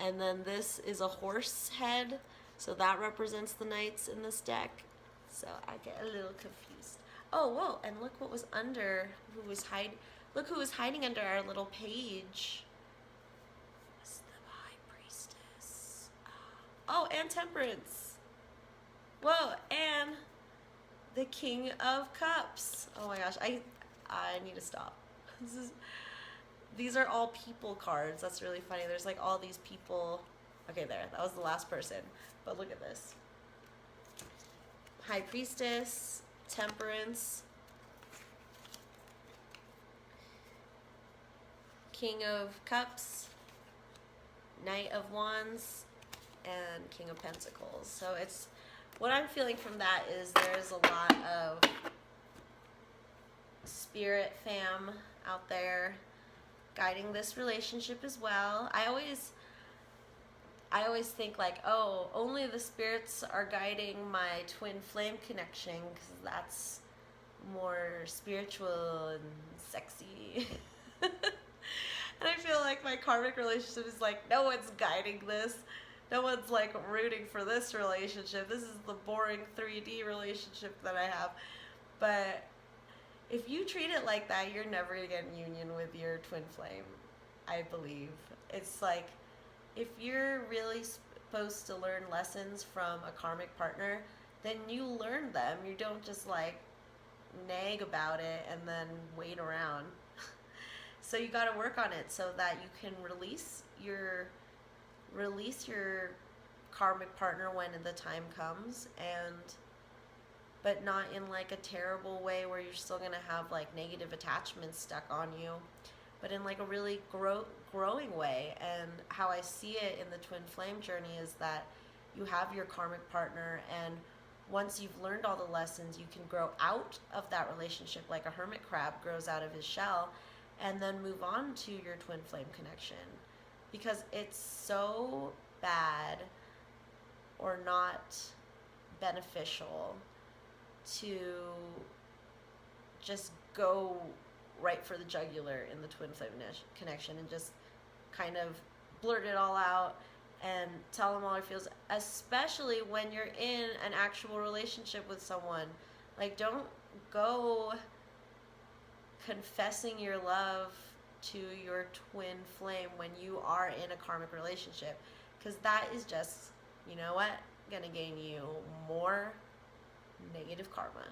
[SPEAKER 1] and then this is a horse head So that represents the knights in this deck. So I get a little confused. Oh, whoa, and look what was under, look who was hiding under our little page. It's the High Priestess. Oh, and Temperance. Whoa, and the King of Cups. Oh my gosh, I need to stop. These are all people cards. That's really funny. There's like all these people. Okay, there. That was the last person. But look at this. High Priestess, Temperance, King of Cups, Knight of Wands, and King of Pentacles. So it's, what I'm feeling from that is there's a lot of spirit fam out there guiding this relationship as well. I always think like, oh, only the spirits are guiding my twin flame connection because that's more spiritual and sexy. And I feel like my karmic relationship is like, no one's guiding this. No one's like rooting for this relationship. This is the boring 3D relationship that I have. But if you treat it like that, you're never going to get in union with your twin flame, I believe. It's like, if you're really supposed to learn lessons from a karmic partner, then you learn them. You don't just like nag about it and then wait around. So you got to work on it so that you can release your karmic partner when the time comes, but not in like a terrible way where you're still going to have like negative attachments stuck on you, but in like a really growing way. And how I see it in the twin flame journey is that you have your karmic partner, and once you've learned all the lessons, you can grow out of that relationship like a hermit crab grows out of his shell, and then move on to your twin flame connection. Because it's so bad or not beneficial to just go right for the jugular in the twin flame connection and just kind of blurt it all out and tell them all your feels, especially when you're in an actual relationship with someone. Like, don't go confessing your love to your twin flame when you are in a karmic relationship, because that is just, you know what, gonna gain you more negative karma.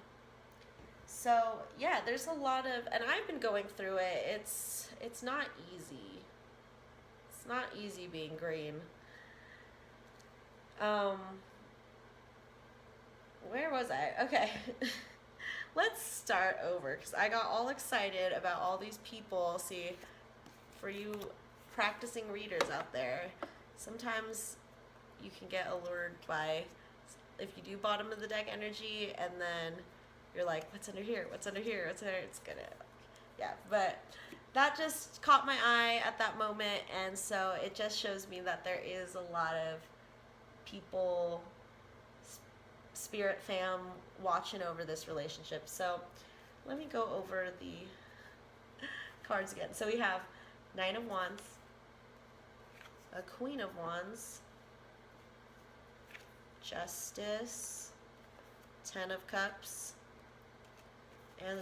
[SPEAKER 1] So yeah, there's a lot of, and I've been going through it. It's not easy. It's not easy being green. Where was I? Okay. Let's start over, because I got all excited about all these people. See, for you practicing readers out there, sometimes you can get allured by, if you do bottom of the deck energy, and then you're like, what's under here? What's under here? What's under here? It's gonna, yeah. But that just caught my eye at that moment, and so it just shows me that there is a lot of people, spirit fam, watching over this relationship. So let me go over the cards again. So we have Nine of Wands, a Queen of Wands, Justice, Ten of Cups, and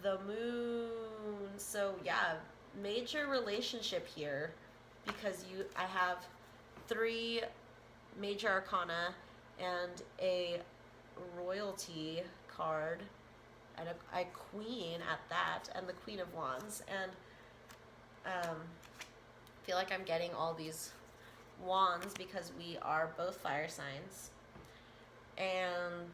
[SPEAKER 1] the Moon. So yeah, major relationship here, because I have 3 major arcana and a royalty card, and a queen at that, and the Queen of Wands. And I feel like I'm getting all these wands because we are both fire signs, and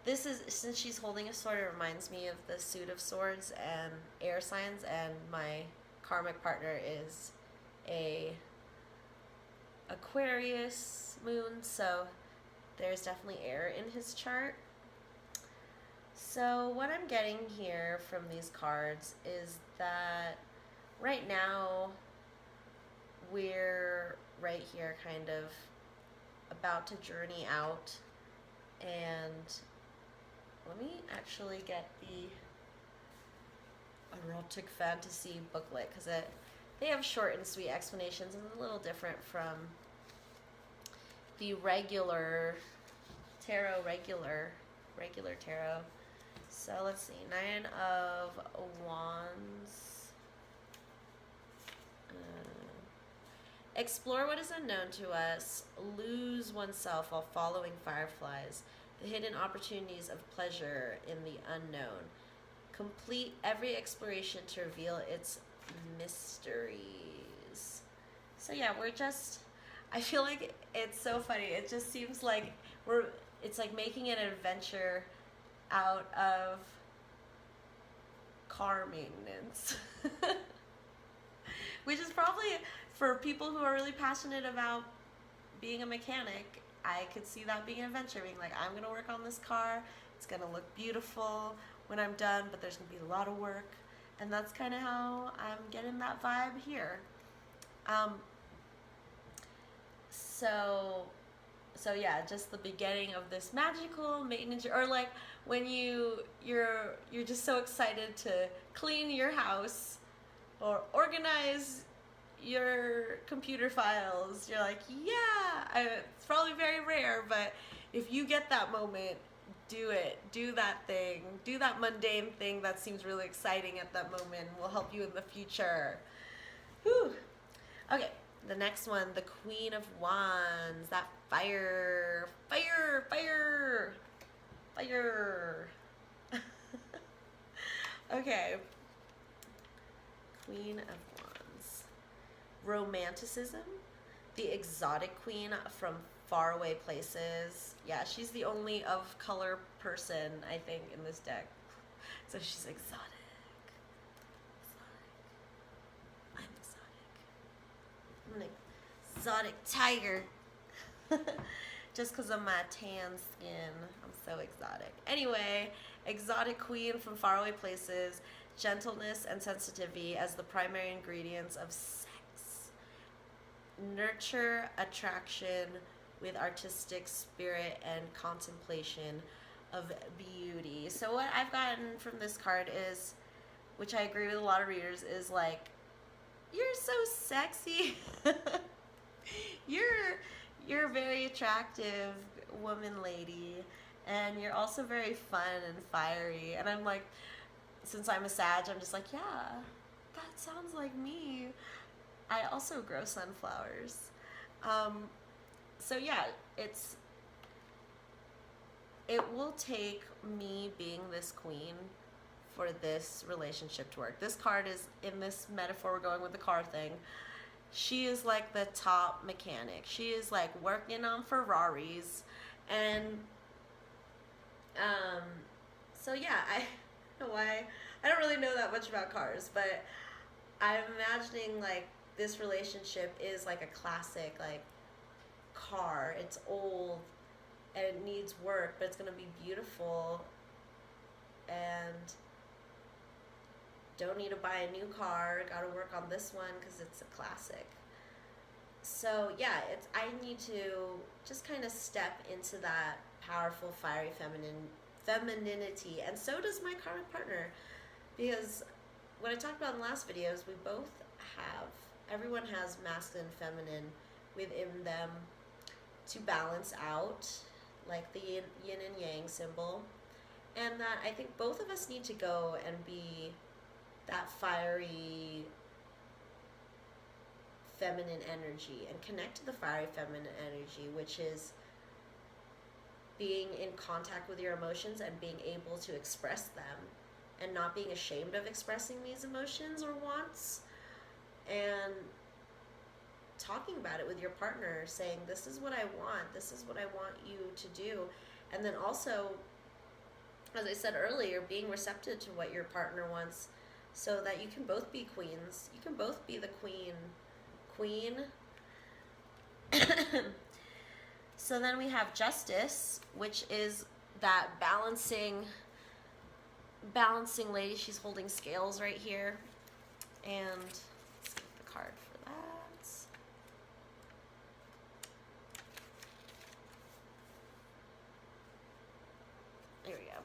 [SPEAKER 1] this is, since she's holding a sword, it reminds me of the Suit of Swords and air signs, and my karmic partner is a Aquarius moon, so there's definitely air in his chart. So what I'm getting here from these cards is that right now we're right here kind of about to journey out, and let me actually get the erotic fantasy booklet, because I they have short and sweet explanations, and a little different from the regular tarot. So let's see, 9 of Wands. Explore what is unknown to us. Lose oneself while following fireflies. The hidden opportunities of pleasure in the unknown. Complete every exploration to reveal its mysteries. So yeah, I feel like it's so funny. It just seems like it's like making an adventure out of car maintenance. Which is probably, for people who are really passionate about being a mechanic, I could see that being an adventure, being like, I'm going to work on this car, it's going to look beautiful when I'm done, but there's going to be a lot of work. And that's kind of how I'm getting that vibe here. So yeah, just the beginning of this magical maintenance, or like when you're just so excited to clean your house or organize your computer files. You're like, yeah, it's probably very rare, but if you get that moment, do it. Do that thing. Do that mundane thing that seems really exciting at that moment. Will help you in the future. Whew. Okay, the next one, the Queen of Wands. That fire. Okay. Queen of Wands. Romanticism. The exotic queen from faraway places. Yeah, she's the only of color person, I think, in this deck. So she's exotic. I'm exotic. I'm an exotic tiger. Just because of my tan skin. I'm so exotic. Anyway, exotic queen from faraway places. Gentleness and sensitivity as the primary ingredients of sex. Nurture attraction with artistic spirit and contemplation of beauty. So what I've gotten from this card is, which I agree with a lot of readers, is like, you're so sexy. You're a very attractive woman, lady, and you're also very fun and fiery. And I'm like, since I'm a Sag, I'm just like, yeah, that sounds like me. I also grow sunflowers. So yeah, it will take me being this queen for this relationship to work. This card is, in this metaphor, we're going with the car thing. She is like the top mechanic. She is like working on Ferraris. And so yeah, I don't know why, I don't really know that much about cars, but I'm imagining like this relationship is like a classic like car. It's old and it needs work, but it's gonna be beautiful, and don't need to buy a new car, gotta work on this one because it's a classic. So yeah, I need to just kind of step into that powerful, fiery femininity, and so does my karmic partner, because what I talked about in the last video is we both have, everyone has masculine, feminine within them to balance out, like the yin and yang symbol, and that I think both of us need to go and be that fiery feminine energy and connect to the fiery feminine energy, which is being in contact with your emotions and being able to express them and not being ashamed of expressing these emotions or wants, and talking about it with your partner, saying, this is what I want, this is what I want you to do. And then also, as I said earlier, being receptive to what your partner wants, so that you can both be queens. You can both be the queen. So then we have Justice, which is that balancing lady. She's holding scales right here. And let's get the card for that. There we go.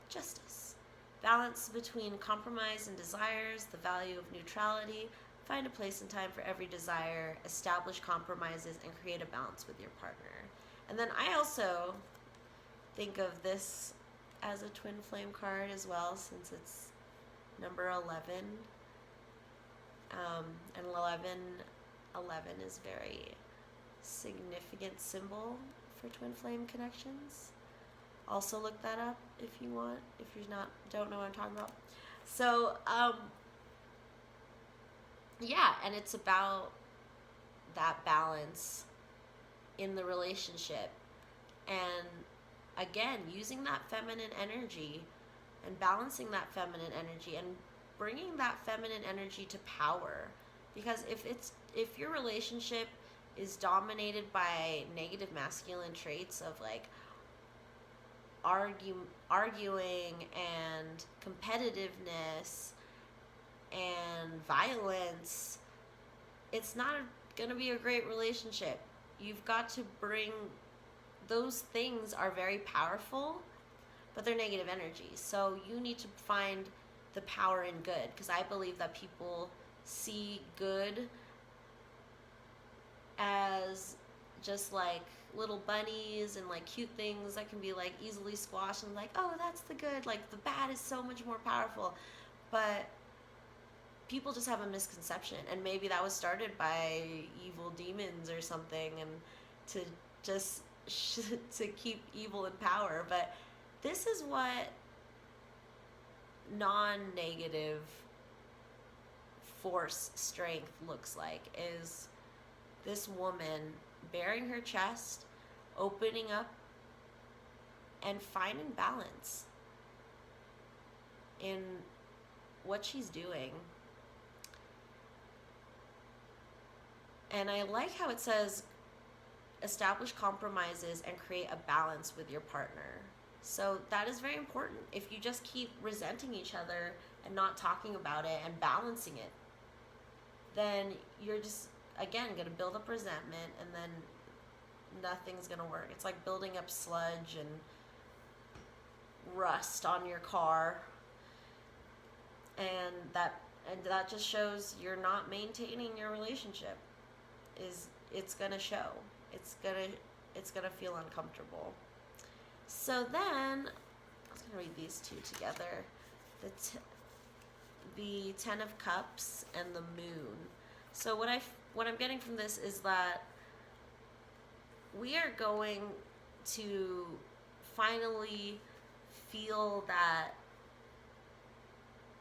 [SPEAKER 1] Justice. Balance between compromise and desires, the value of neutrality, find a place and time for every desire, establish compromises, and create a balance with your partner. And then I also think of this as a twin flame card as well, since it's number 11. And 11 is very significant symbol for twin flame connections. Also look that up if you want, if you're don't know what I'm talking about. So, yeah, and it's about that balance in the relationship. And again, using that feminine energy and balancing that feminine energy and bringing that feminine energy to power. Because if your relationship is dominated by negative masculine traits of like arguing and competitiveness and violence, it's not going to be a great relationship. You've got to bring, those things are very powerful, but they're negative energy. So you need to find the power in good, because I believe that people see good as just like little bunnies and like cute things that can be like easily squashed, and like, oh, that's the good, like the bad is so much more powerful. But people just have a misconception, and maybe that was started by evil demons or something, and to just to keep evil in power. But this is what non-negative force strength looks like, is this woman baring her chest, opening up, and finding balance in what she's doing. And I like how it says establish compromises and create a balance with your partner. So that is very important. If you just keep resenting each other and not talking about it and balancing it, then you're just, again, going to build up resentment, and then nothing's going to work. It's like building up sludge and rust on your car, and that just shows you're not maintaining your relationship. It's going to show. It's going to feel uncomfortable. So then, I was going to read these two together. The Ten of Cups and the Moon. So what I'm getting from this is that we are going to finally feel that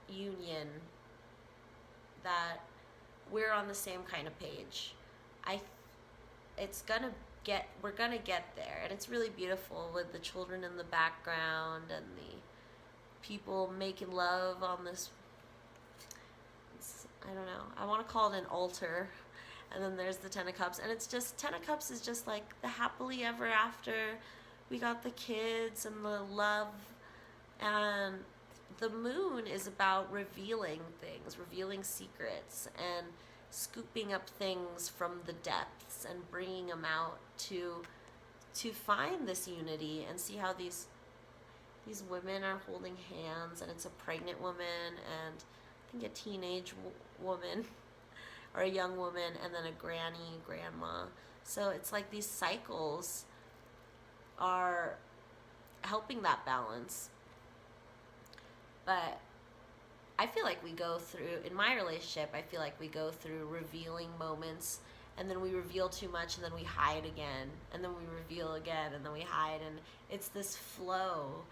[SPEAKER 1] union, that we're on the same kind of page. We're gonna get there, and it's really beautiful with the children in the background and the people making love on this, I don't know, I want to call it an altar. And then there's the Ten of Cups, and it's just, Ten of Cups is just like the happily ever after. We got the kids and the love, and the Moon is about revealing things, revealing secrets, and scooping up things from the depths and bringing them out to find this unity and see how these women are holding hands, and it's a pregnant woman and I think a teenage woman or a young woman, and then a grandma. So it's like these cycles are helping that balance. But I feel like we go through, in my relationship, I feel like we go through revealing moments, and then we reveal too much, and then we hide again, and then we reveal again, and then we hide, and it's this flow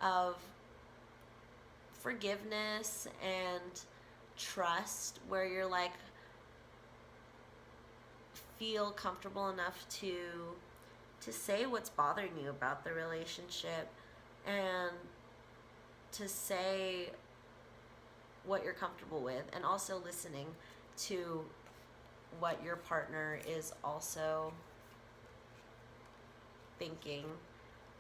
[SPEAKER 1] of forgiveness and trust where you're like, feel comfortable enough to say what's bothering you about the relationship, and to say what you're comfortable with, and also listening to what your partner is also thinking.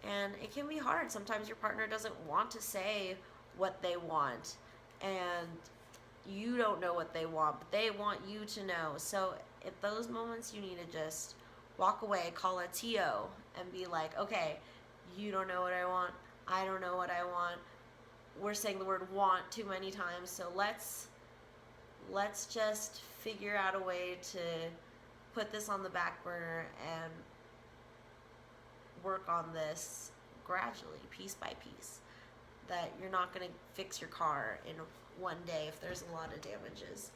[SPEAKER 1] And it can be hard. Sometimes your partner doesn't want to say what they want, and you don't know what they want, but they want you to know. So at those moments, you need to just walk away, call a TO, and be like, okay, you don't know what I want, I don't know what I want, we're saying the word want too many times. So let's just figure out a way to put this on the back burner and work on this gradually, piece by piece. That you're not going to fix your car in one day if there's a lot of damages.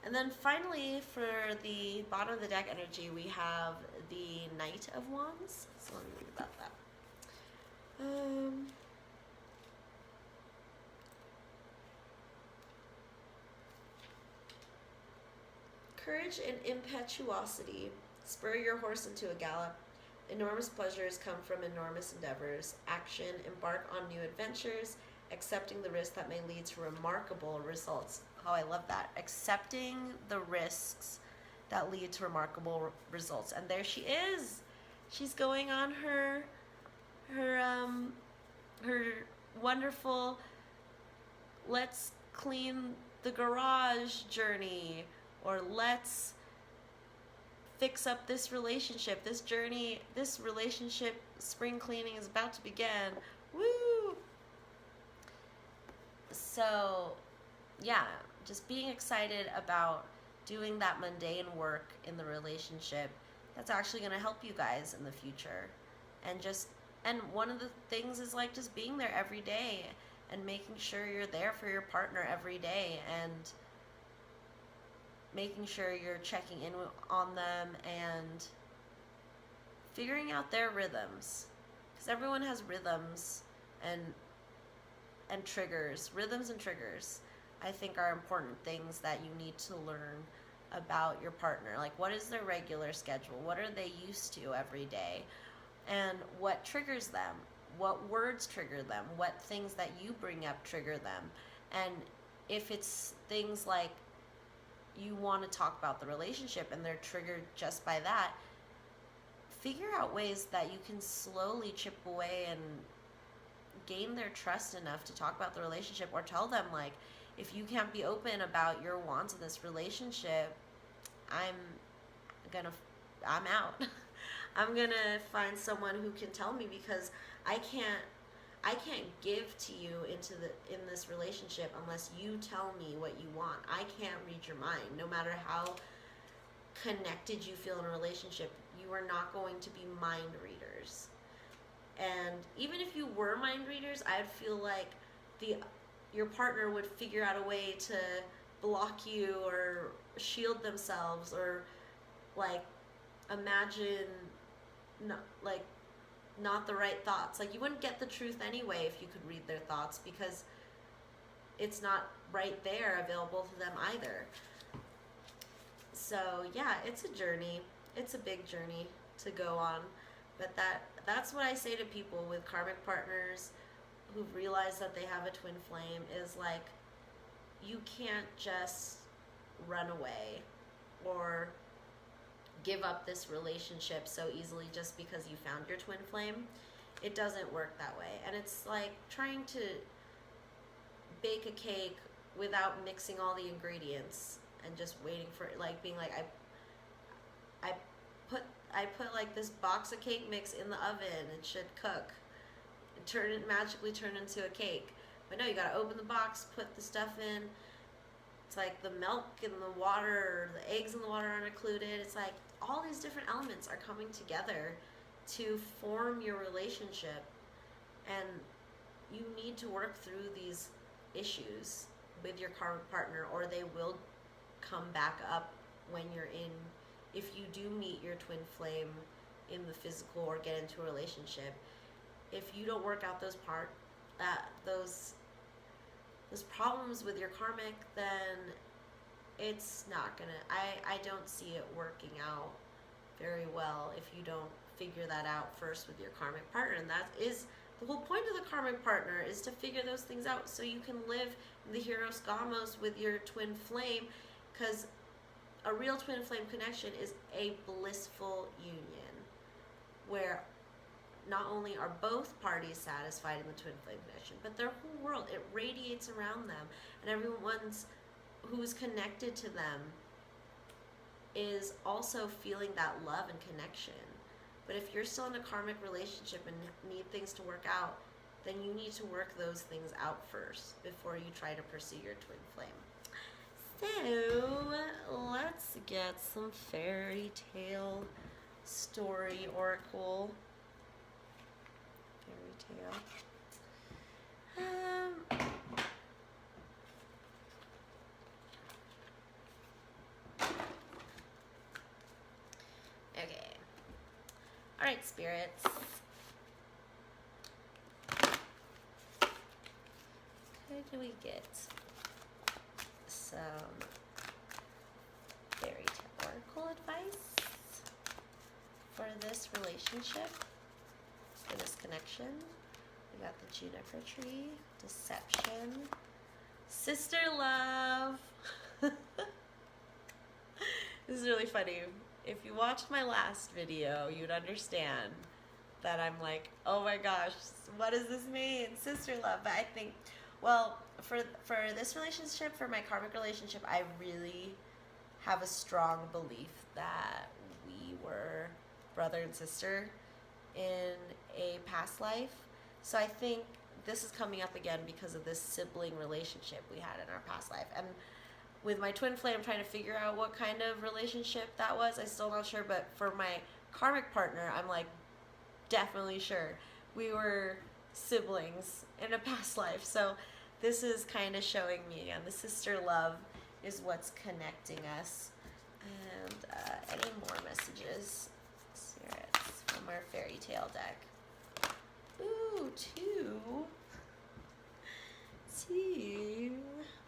[SPEAKER 1] And then finally, for the bottom of the deck energy, we have the Knight of Wands. So let me read about that. Courage and impetuosity spur your horse into a gallop. Enormous pleasures come from enormous endeavors. Action, embark on new adventures, accepting the risk that may lead to remarkable results. Oh, I love that. Accepting the risks that lead to remarkable results. And there she is. She's going on her wonderful let's clean the garage journey, or let's fix up this relationship. This journey, this relationship spring cleaning is about to begin. Woo! So, yeah, just being excited about doing that mundane work in the relationship that's actually going to help you guys in the future. And one of the things is like just being there every day and making sure you're there for your partner every day, and making sure you're checking in on them and figuring out their rhythms, because everyone has rhythms and triggers. Rhythms and triggers, I think, are important things that you need to learn about your partner. Like, what is their regular schedule? What are they used to every day? And what triggers them? What words trigger them? What things that you bring up trigger them? And if it's things like you want to talk about the relationship and they're triggered just by that, figure out ways that you can slowly chip away and gain their trust enough to talk about the relationship, or tell them, like, if you can't be open about your wants in this relationship, I'm out. I'm gonna find someone who can tell me, because I can't give to you in this relationship unless you tell me what you want. I can't read your mind. No matter how connected you feel in a relationship, you are not going to be mind readers. And even if you were mind readers, I'd feel like your partner would figure out a way to block you or shield themselves, or like imagine not the right thoughts. Like, you wouldn't get the truth anyway if you could read their thoughts, because it's not right there available to them either. So yeah, it's a journey. It's a big journey to go on. But that's what I say to people with karmic partners who've realized that they have a twin flame, is like, you can't just run away or give up this relationship so easily just because you found your twin flame. It doesn't work that way. And it's like trying to bake a cake without mixing all the ingredients and just waiting for it, like being like, I put like this box of cake mix in the oven, it should cook, magically turn into a cake. But no, you gotta open the box, put the stuff in. It's like the milk and the water, the eggs and the water aren't included. It's like all these different elements are coming together to form your relationship, and you need to work through these issues with your karmic partner, or they will come back up when if you do meet your twin flame in the physical or get into a relationship. If you don't work out those problems with your karmic, then it's not gonna, I don't see it working out very well if you don't figure that out first with your karmic partner. And that is the whole point of the karmic partner, is to figure those things out so you can live in the Hieros Gamos with your twin flame, because a real twin flame connection is a blissful union where not only are both parties satisfied in the twin flame connection, but their whole world, it radiates around them, and everyone who's connected to them is also feeling that love and connection. But if you're still in a karmic relationship and need things to work out, then you need to work those things out first before you try to pursue your twin flame. So let's get some fairy tale story oracle. Fairy tale. Okay. All right, spirits. Could we get some fairy tale oracle advice for this relationship, for this connection? We got the juniper tree, deception, sister love. This is really funny. If you watched my last video, you'd understand that I'm like, oh my gosh, what does this mean? Sister love. But I think, well, for this relationship, for my karmic relationship, I really have a strong belief that we were brother and sister in a past life. So I think this is coming up again because of this sibling relationship we had in our past life. And with my twin flame, I'm trying to figure out what kind of relationship that was. I'm still not sure, but for my karmic partner, I'm like definitely sure we were siblings in a past life. So this is kind of showing me again, the sister love is what's connecting us. And any more messages, spirits, from our fairy tale deck? Ooh, two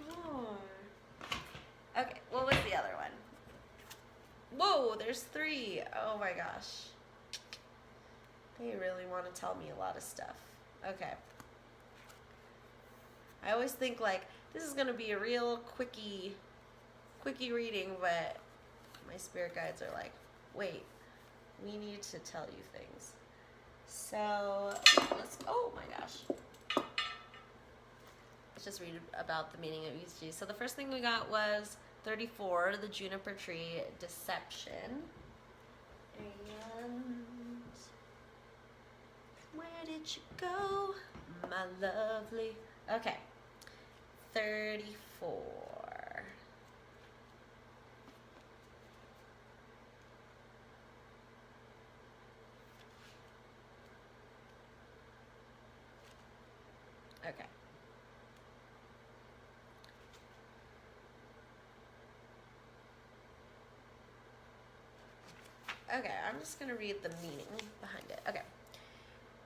[SPEAKER 1] more. Okay, what was the other one? Whoa, there's three. Oh my gosh. They really want to tell me a lot of stuff. Okay. I always think like this is going to be a real quickie reading, but my spirit guides are like, wait, we need to tell you things. So let's, oh my gosh. Let's just read about the meaning of each. So the first thing we got was 34, the juniper tree, deception. And where did you go, my lovely? Okay, 34. Okay. Okay, I'm just going to read the meaning behind it. Okay.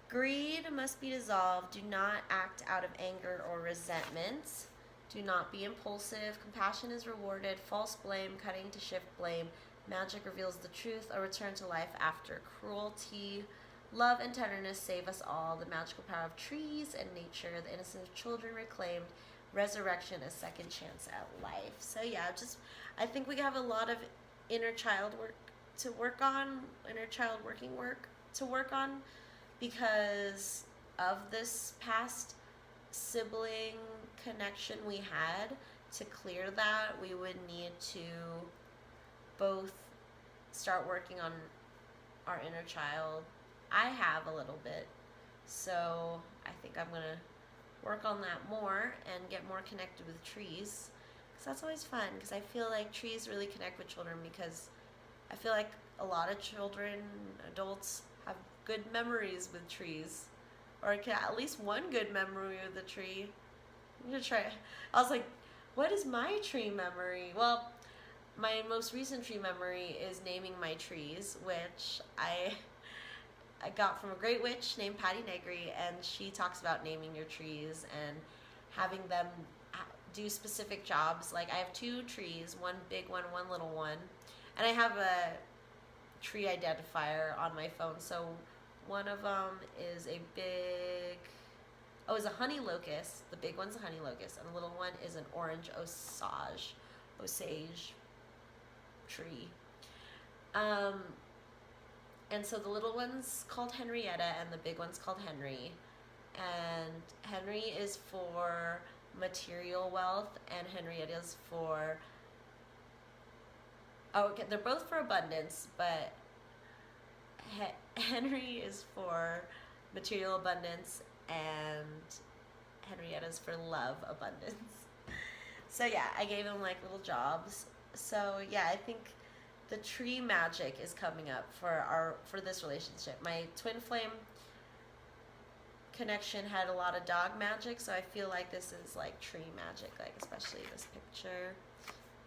[SPEAKER 1] Greed must be dissolved. Do not act out of anger or resentment. Do not be impulsive. Compassion is rewarded. False blame, cutting to shift blame. Magic reveals the truth. A return to life after cruelty. Love and tenderness save us all. The magical power of trees and nature. The innocence of children reclaimed. Resurrection, a second chance at life. So yeah, I think we have a lot of inner child work to work on. Inner child working work to work on. Because of this past sibling connection we had, to clear that, we would need to both start working on our inner child. I have a little bit, so I think I'm going to work on that more and get more connected with trees. Because that's always fun, because I feel like trees really connect with children, because I feel like a lot of children, adults, have good memories with trees, or at least one good memory with a tree. I'm gonna try. I was like, what is my tree memory? Well, my most recent tree memory is naming my trees, which I got from a great witch named Patty Negri, and she talks about naming your trees and having them do specific jobs. Like I have two trees, one big one, one little one, and I have a tree identifier on my phone. So one of them is a a honey locust. The big one's a honey locust, and the little one is an orange osage tree. And so the little one's called Henrietta, and the big one's called Henry. And Henry is for material wealth, and Henrietta's for, okay, they're both for abundance, but Henry is for material abundance, and Henrietta's for love, abundance. So yeah, I gave them like little jobs. So yeah, I think the tree magic is coming up for this relationship. My twin flame connection had a lot of dog magic, so I feel like this is like tree magic, like especially this picture.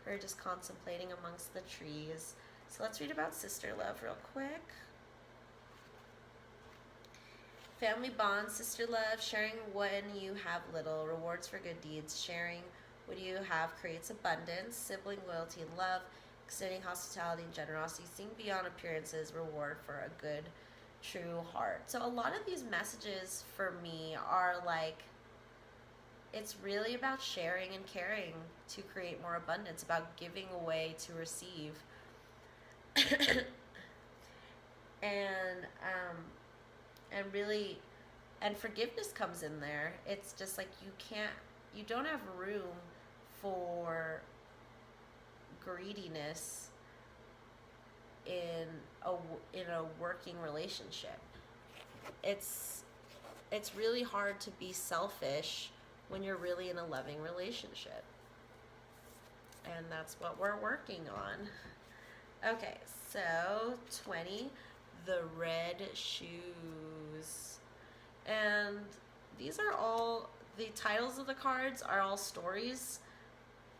[SPEAKER 1] Her just contemplating amongst the trees. So let's read about sister love real quick. Family bonds, sister love, sharing when you have little, rewards for good deeds, sharing what you have creates abundance, sibling loyalty and love, extending hospitality and generosity, seeing beyond appearances, reward for a good, true heart. So a lot of these messages for me are like, it's really about sharing and caring to create more abundance, about giving away to receive. and really, and forgiveness comes in there. It's just like you don't have room for greediness in a working relationship. It's really hard to be selfish when you're really in a loving relationship. And that's what we're working on. Okay, so 20, the red shoes. And these are all, the titles of the cards are all stories,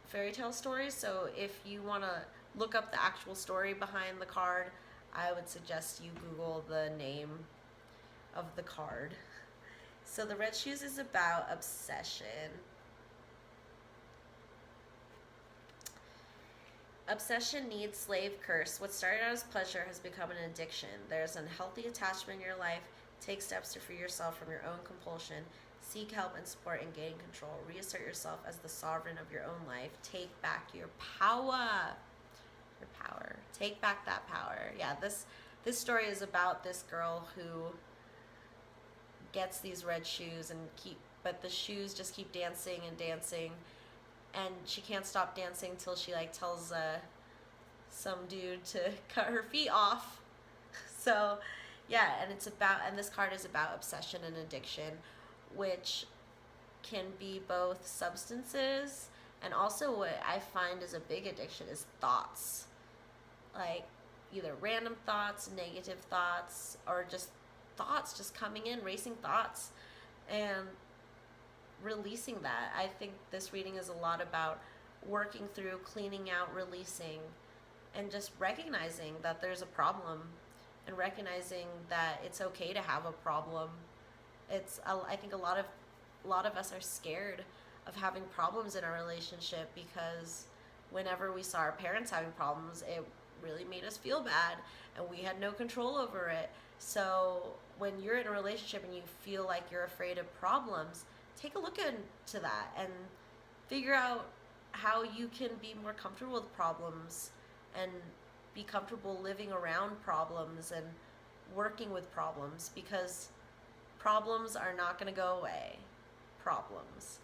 [SPEAKER 1] fairy tale stories. So if you want to look up the actual story behind the card, I would suggest you Google the name of the card. So the red shoes is about obsession. Obsession needs slave curse. What started out as pleasure has become an addiction. There's unhealthy attachment in your life. Take steps to free yourself from your own compulsion. Seek help and support in gaining control. Reassert yourself as the sovereign of your own life. Take back your power. Your power. Take back that power. Yeah, this story is about this girl who gets these red shoes but the shoes just keep dancing and dancing, and she can't stop dancing till she like tells some dude to cut her feet off. So yeah, and this card is about obsession and addiction, which can be both substances, and also what I find is a big addiction is thoughts. Like either random thoughts, negative thoughts, or just thoughts just coming in, racing thoughts, and releasing that. I think this reading is a lot about working through, cleaning out, releasing, and just recognizing that there's a problem, and recognizing that it's okay to have a problem. I think a lot of us are scared of having problems in our relationship, because whenever we saw our parents having problems, it really made us feel bad, and we had no control over it. So when you're in a relationship and you feel like you're afraid of problems, take a look into that and figure out how you can be more comfortable with problems and be comfortable living around problems and working with problems, because problems are not going to go away. Problems.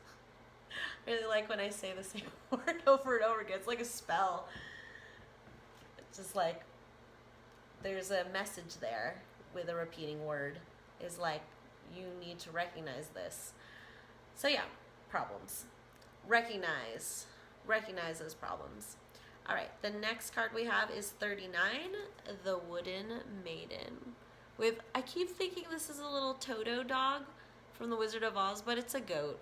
[SPEAKER 1] I really like when I say the same word over and over again. It's like a spell. It's just like there's a message there with a repeating word. Is like, you need to recognize this. So yeah, problems. Recognize those problems. All right, the next card we have is 39, the Wooden Maiden. I keep thinking this is a little Toto dog from the Wizard of Oz, but it's a goat,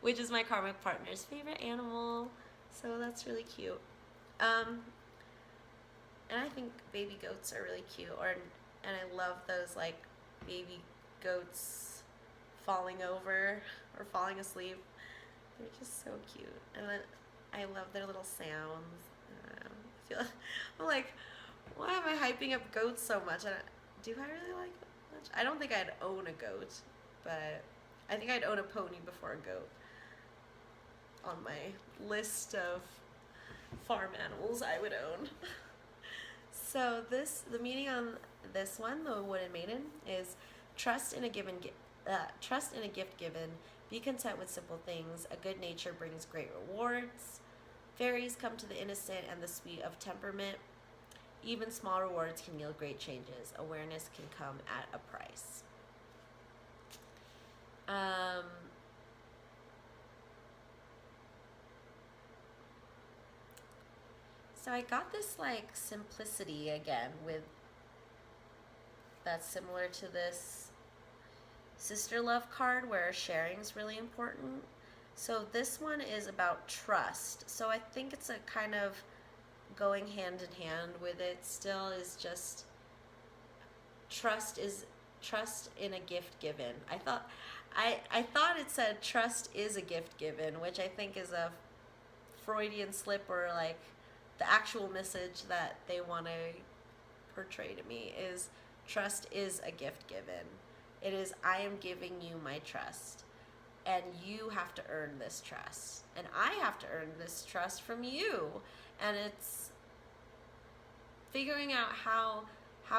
[SPEAKER 1] which is my karmic partner's favorite animal. So that's really cute. And I think baby goats are really cute, and I love those like baby goats falling over or falling asleep. They're just so cute, and then I love their little sounds. I'm like, why am I hyping up goats so much? Do I really like them much? I don't think I'd own a goat, but I think I'd own a pony before a goat on my list of farm animals I would own. So the meaning on this one, the Wooden Maiden, is trust in a gift given. Be content with simple things. A good nature brings great rewards. Fairies come to the innocent and the sweet of temperament. Even small rewards can yield great changes. Awareness can come at a price. Um, so I got this like simplicity again with that's similar to this sister love card where sharing is really important. So this one is about trust. So I think it's a kind of going hand in hand with it still is just trust in a gift given. I thought it said trust is a gift given, which I think is a Freudian slip or like the actual message that they want to portray to me is trust is a gift given. It is I am giving you my trust and you have to earn this trust and I have to earn this trust from you. And it's figuring out how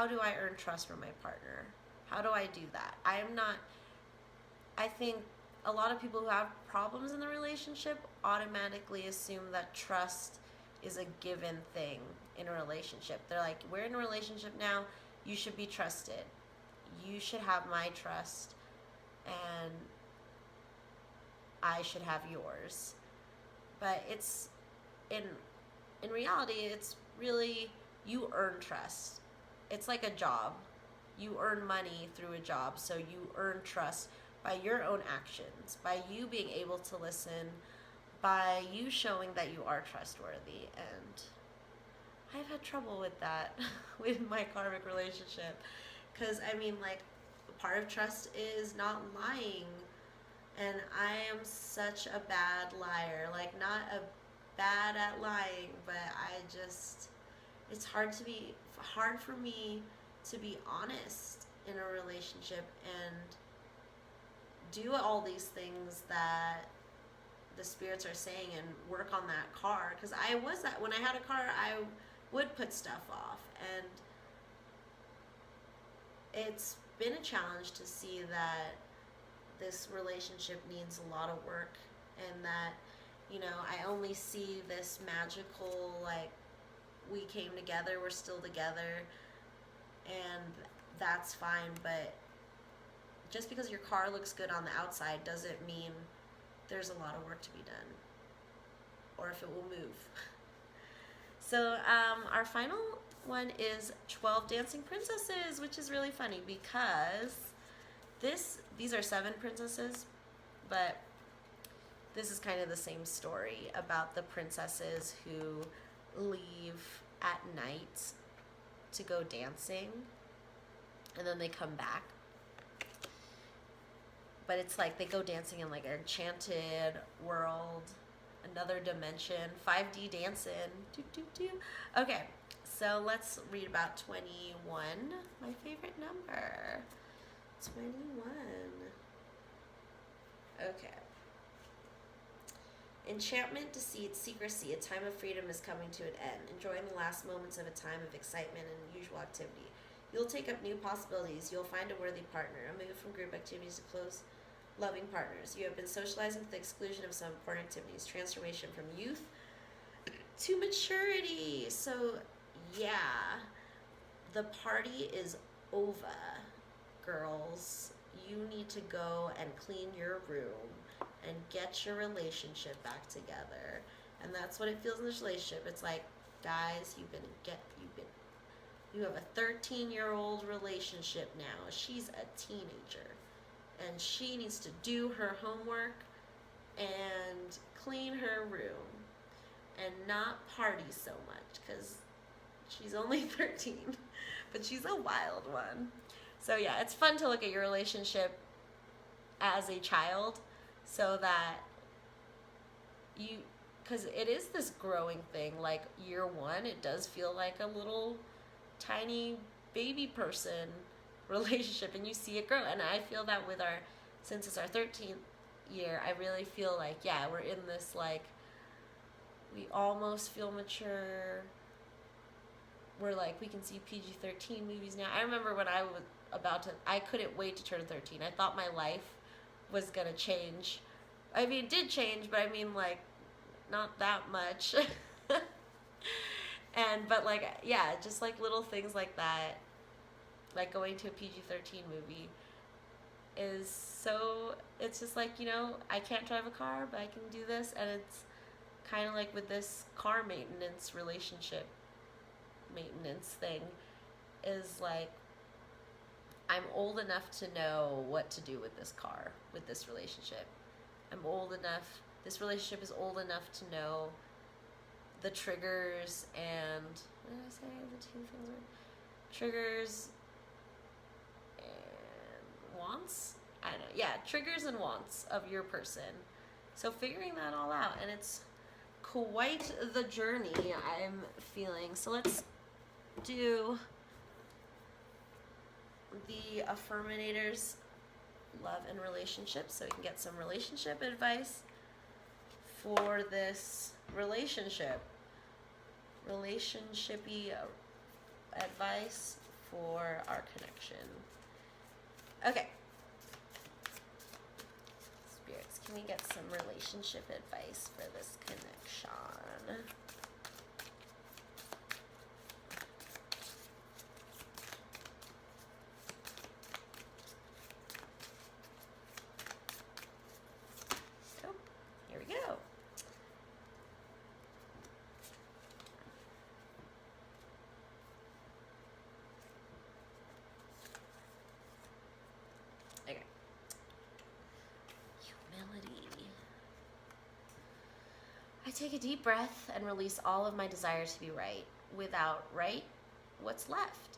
[SPEAKER 1] do I earn trust from my partner? How do I do that? I think a lot of people who have problems in the relationship automatically assume that trust is a given thing in a relationship. They're like, we're in a relationship now, you should be trusted. You should have my trust and I should have yours. But it's in reality it's really you earn trust. It's like a job. You earn money through a job, so you earn trust by your own actions, by you being able to listen, by you showing that you are trustworthy. And I've had trouble with that with my karmic relationship. Because, I mean, like, part of trust is not lying. And I am such a bad liar. Like, not a bad at lying, but it's hard for me to be honest in a relationship and do all these things that the spirits are saying and work on that car. Because when I had a car, I would put stuff off. And it's been a challenge to see that this relationship needs a lot of work and that, I only see this magical, like, we came together, we're still together, and that's fine, but just because your car looks good on the outside doesn't mean there's a lot of work to be done, or if it will move. So our final one is 12 Dancing Princesses, which is really funny because these are 7 princesses, but this is kind of the same story about the princesses who leave at night to go dancing and then they come back. But it's like they go dancing in like an enchanted world, another dimension, 5D dancing. Okay, so let's read about 21, my favorite number. 21. Okay. Enchantment, deceit, secrecy, a time of freedom is coming to an end, enjoying the last moments of a time of excitement and unusual activity. You'll take up new possibilities. You'll find a worthy partner, a move from group activities to close, loving partners. You have been socializing to the exclusion of some important activities. Transformation from youth to maturity. So, yeah, the party is over, girls. You need to go and clean your room and get your relationship back together. And that's what it feels in this relationship. It's like, guys, you have a 13-year-old relationship now. She's a teenager and she needs to do her homework and clean her room and not party so much because she's only 13, but she's a wild one. So yeah, it's fun to look at your relationship as a child so that because it is this growing thing. Like year 1, it does feel like a little tiny baby person relationship and you see it grow. And I feel that since it's our 13th year, I really feel like, yeah, we're in this, like, we almost feel mature. We're like, we can see PG-13 movies now. I remember when I couldn't wait to turn 13. I thought my life was going to change. I mean, it did change, but I mean, like, not that much. But like, yeah, just like little things like that, like going to a PG-13 movie. is so, it's just like, you know, I can't drive a car, but I can do this. And it's kind of like with this car maintenance relationship maintenance thing, is like, I'm old enough to know what to do with this car, with this relationship. I'm old enough, this relationship is old enough to know the triggers and, what did I say the two things were? Triggers and wants? I don't know. Yeah, triggers and wants of your person. So figuring that all out, and it's quite the journey I'm feeling. So let's do the Affirminators love and relationships, so we can get some relationship advice for this relationshipy advice for our connection. Okay, spirits, can we get some relationship advice for this connection? I take a deep breath and release all of my desire to be right. Without right, what's left?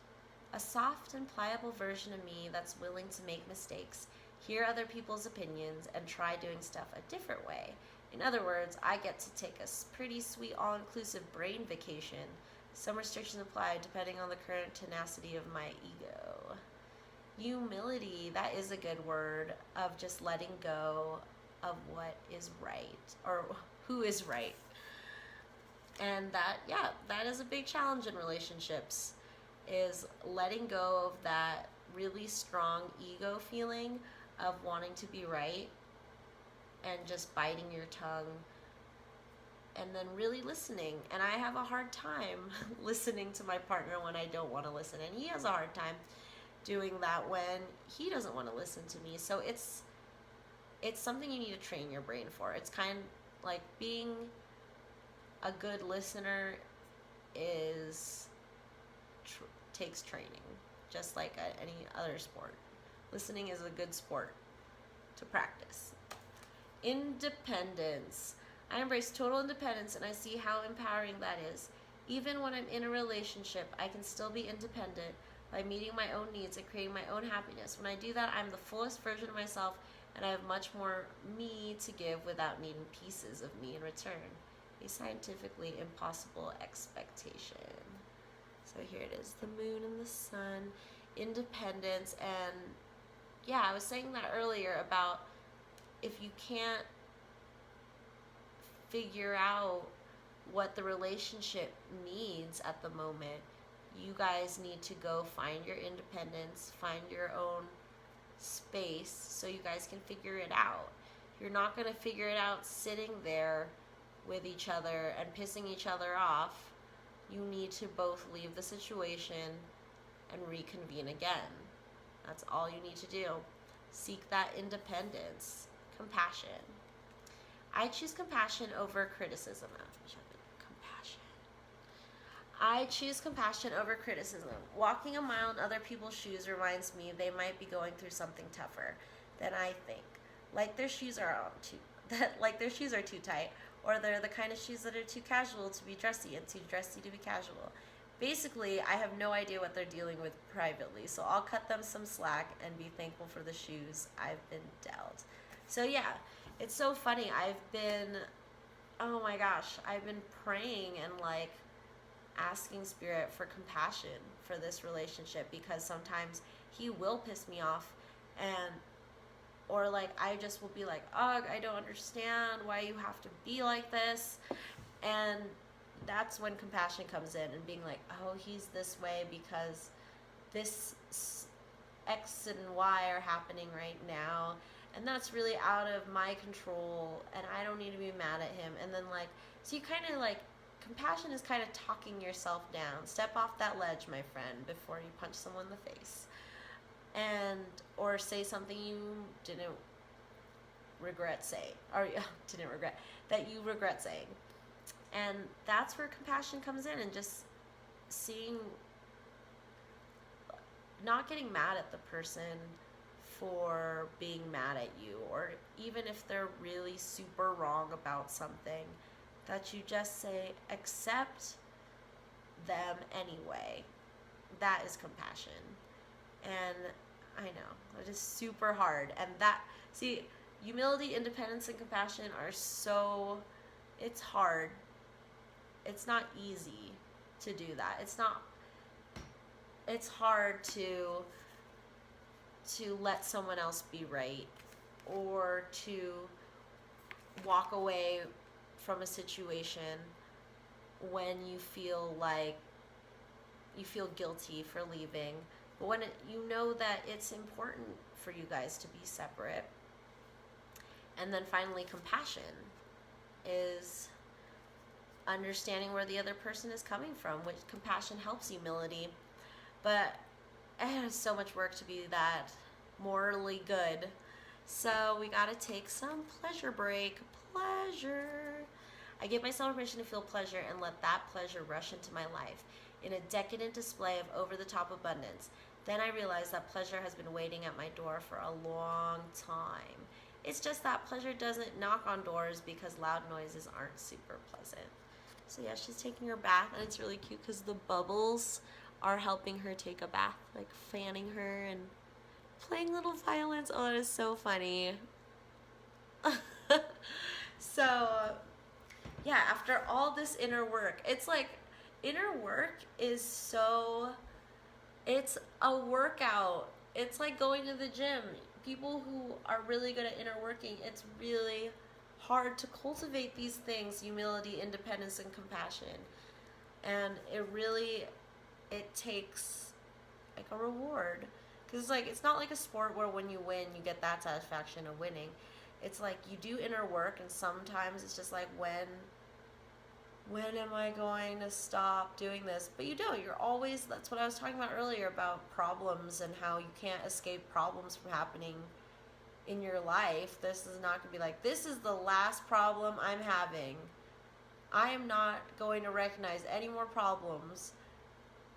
[SPEAKER 1] A soft and pliable version of me that's willing to make mistakes, hear other people's opinions, and try doing stuff a different way. In other words, I get to take a pretty sweet all-inclusive brain vacation. Some restrictions apply depending on the current tenacity of my ego. Humility, that is a good word, of just letting go of what is right, or who is right. And that, yeah, that is a big challenge in relationships, is letting go of that really strong ego feeling of wanting to be right and just biting your tongue and then really listening. And I have a hard time listening to my partner when I don't want to listen, and he has a hard time doing that when he doesn't want to listen to me. So it's something you need to train your brain for. It's kind of like being a good listener takes training, just like any other sport. Listening is a good sport to practice. Independence. I embrace total independence, and I see how empowering that is. Even when I'm in a relationship, I can still be independent by meeting my own needs and creating my own happiness. When I do that, I'm the fullest version of myself, and I have much more me to give without needing pieces of me in return. A scientifically impossible expectation. So here it is, the moon and the sun, independence. And yeah, I was saying that earlier about if you can't figure out what the relationship needs at the moment, you guys need to go find your independence, find your own space so you guys can figure it out. You're not going to figure it out sitting there with each other and pissing each other off. You need to both leave the situation and reconvene again. That's all you need to do. Seek that independence. Compassion. I choose compassion over criticism. I choose compassion over criticism. Walking a mile in other people's shoes reminds me they might be going through something tougher than I think. Like their shoes are too tight, or they're the kind of shoes that are too casual to be dressy and too dressy to be casual. Basically, I have no idea what they're dealing with privately, so I'll cut them some slack and be thankful for the shoes I've been dealt. So yeah, it's so funny. I've been praying and like asking Spirit for compassion for this relationship, because sometimes he will piss me off, or like I just will be like, ugh, I don't understand why you have to be like this. And that's when compassion comes in, and being like, oh, he's this way because this X and Y are happening right now, and that's really out of my control, and I don't need to be mad at him. And then like, so you kind of like, compassion is kind of talking yourself down. Step off that ledge, my friend, before you punch someone in the face. and or say something you didn't regret saying, or didn't regret, that you regret saying. And that's where compassion comes in, and just seeing, not getting mad at the person for being mad at you, or even if they're really super wrong about something, that you just say, accept them anyway. That is compassion. And I know, it is super hard. And that, see, humility, independence, and compassion are so, it's hard. It's not easy to do that. It's hard to let someone else be right, or to walk away from a situation when you feel like you feel guilty for leaving, but when you know that it's important for you guys to be separate. And then finally, compassion is understanding where the other person is coming from, which compassion helps humility, but it has so much work to be that morally good. So we gotta take some pleasure break. Pleasure. I give myself permission to feel pleasure and let that pleasure rush into my life in a decadent display of over-the-top abundance. Then I realize that pleasure has been waiting at my door for a long time. It's just that pleasure doesn't knock on doors because loud noises aren't super pleasant. So yeah, she's taking her bath, and it's really cute because the bubbles are helping her take a bath, like fanning her and playing little violins. Oh, that is so funny. So yeah, after all this inner work, it's like, inner work is so, it's a workout. It's like going to the gym. People who are really good at inner working, it's really hard to cultivate these things: humility, independence, and compassion. And it takes like a reward, because it's like, it's not like a sport where when you win you get that satisfaction of winning. It's like you do inner work, and sometimes it's just like, when am I going to stop doing this? But you don't. You're always, that's what I was talking about earlier about problems and how you can't escape problems from happening in your life. This is not going to be like, this is the last problem I'm having. I am not going to recognize any more problems.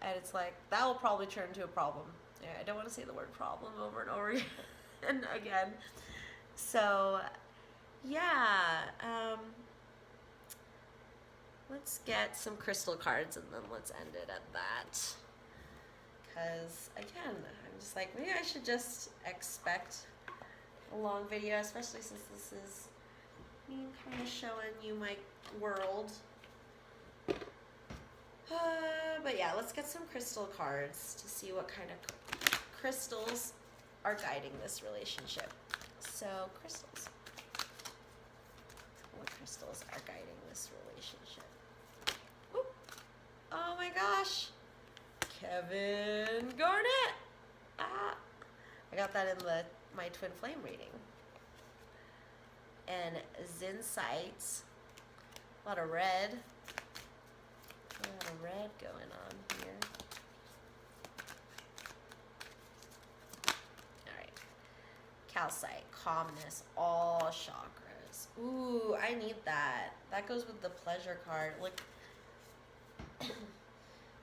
[SPEAKER 1] And it's like, that will probably turn into a problem. Yeah, I don't want to say the word problem over and over again. So, yeah. Let's get some crystal cards, and then let's end it at that. Because, again, I'm just like, maybe I should just expect a long video, especially since this is me kind of showing you my world. But yeah, let's get some crystal cards to see what kind of crystals are guiding this relationship. So, crystals. What crystals are guiding this relationship? Whoop. Oh my gosh. Kevin Garnett. I got that in my twin flame reading. And Zinsights. A lot of red. A lot of red going on here. Alright. Calcite. Calmness. All chakras. Ooh, I need that. That goes with the pleasure card. Look.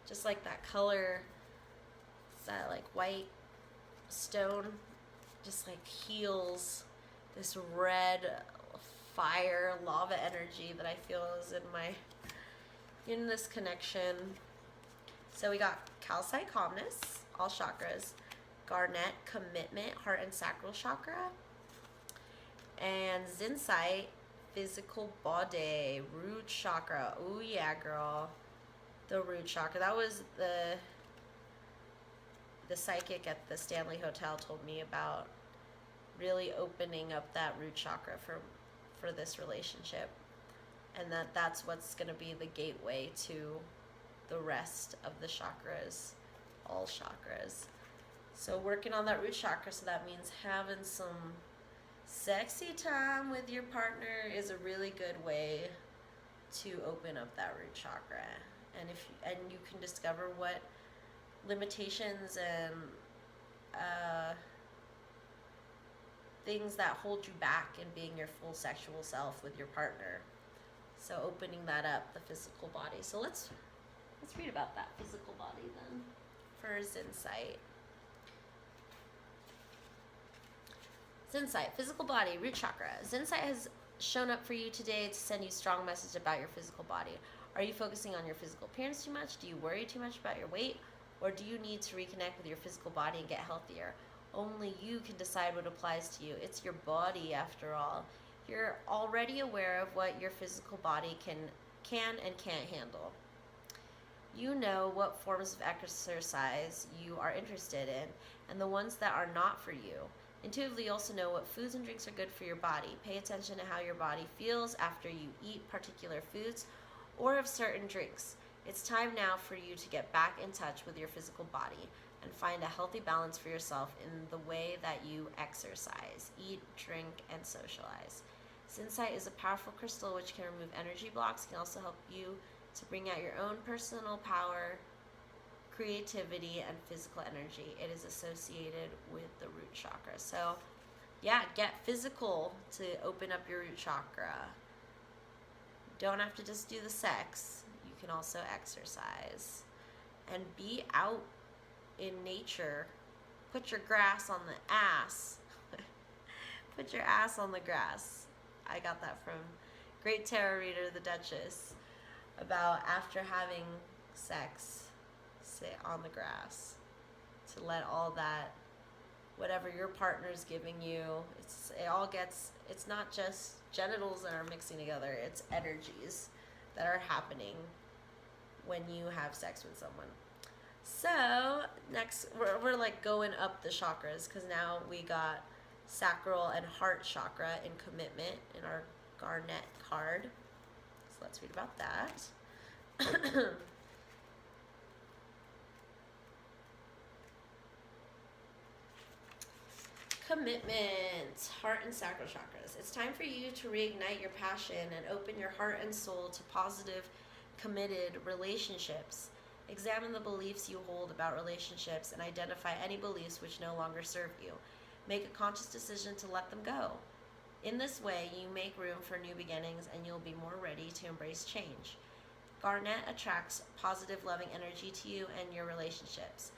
[SPEAKER 1] Just like that color. It's that like white stone. Just like heals this red fire lava energy that I feel is in this connection. So we got calcite, calmness, all chakras, garnet, commitment, heart and sacral chakra, and zinzite, physical body, root chakra. Oh yeah, girl, the root chakra. That was the psychic at the Stanley Hotel told me about, really opening up that root chakra for this relationship, and that's what's going to be the gateway to the rest of the chakras, all chakras. So working on that root chakra, so that means having some sexy time with your partner is a really good way to open up that root chakra. And you can discover what limitations and things that hold you back in being your full sexual self with your partner. So opening that up, the physical body. So let's read about that physical body then for Zinsight. Zinsight, physical body, root chakra. Zinsight has shown up for you today to send you a strong message about your physical body. Are you focusing on your physical appearance too much? Do you worry too much about your weight? Or do you need to reconnect with your physical body and get healthier? Only you can decide what applies to you. It's your body, after all. You're already aware of what your physical body can and can't handle. You know what forms of exercise you are interested in and the ones that are not for you. Intuitively, you also know what foods and drinks are good for your body. Pay attention to how your body feels after you eat particular foods or of certain drinks. It's time now for you to get back in touch with your physical body and find a healthy balance for yourself in the way that you exercise, eat, drink, and socialize. Zinsight is a powerful crystal which can remove energy blocks, can also help you to bring out your own personal power, creativity, and physical energy. It is associated with the root chakra. So yeah, get physical to open up your root chakra. Don't have to just do the sex. You can also exercise and be out in nature. Put your grass on the ass. Put your ass on the grass. I got that from great tarot reader, the Duchess, about after having sex, sit on the grass to let all that, whatever your partner's giving you, it's not just genitals that are mixing together, it's energies that are happening when you have sex with someone. So next, we're like going up the chakras, because now we got sacral and heart chakra in commitment in our Garnet card. So let's read about that. Commitment, heart and sacral chakras. It's time for you to reignite your passion and open your heart and soul to positive, committed relationships. Examine the beliefs you hold about relationships and identify any beliefs which no longer serve you. Make a conscious decision to let them go. In this way, you make room for new beginnings and you'll be more ready to embrace change. Garnet attracts positive, loving energy to you and your relationships.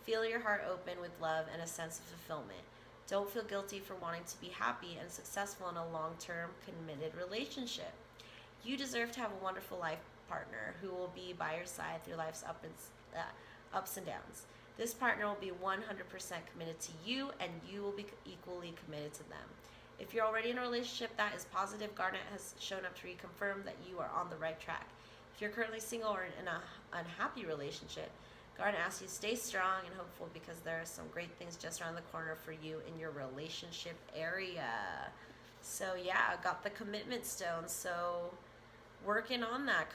[SPEAKER 1] Feel your heart open with love and a sense of fulfillment. Don't feel guilty for wanting to be happy and successful in a long-term, committed relationship. You deserve to have a wonderful life partner who will be by your side through life's ups and downs. This partner will be 100% committed to you, and you will be equally committed to them. If you're already in a relationship that is positive, Garnet has shown up to reconfirm that you are on the right track. If you're currently single or in an unhappy relationship, Garnet asks you to stay strong and hopeful, because there are some great things just around the corner for you in your relationship area. So yeah, I got the commitment stone. So working on that.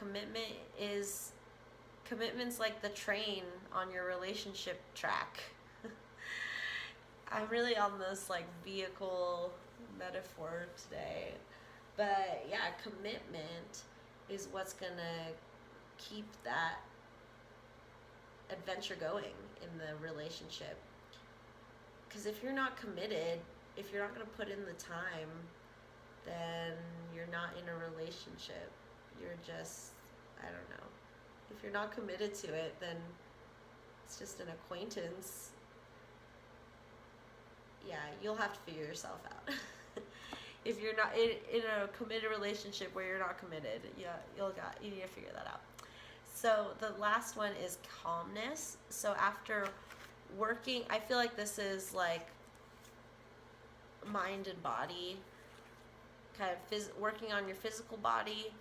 [SPEAKER 1] Commitment's like the train on your relationship track. I'm really on this like vehicle metaphor today. But yeah, commitment is what's gonna keep that adventure going in the relationship. Because if you're not committed, if you're not going to put in the time, then you're not in a relationship. You're just, I don't know. If you're not committed to it, then it's just an acquaintance. Yeah, you'll have to figure yourself out. If you're not in a committed relationship where you're not committed, yeah, you need to figure that out. So the last one is calmness. So after working, I feel like this is like mind and body, kind of working on your physical body.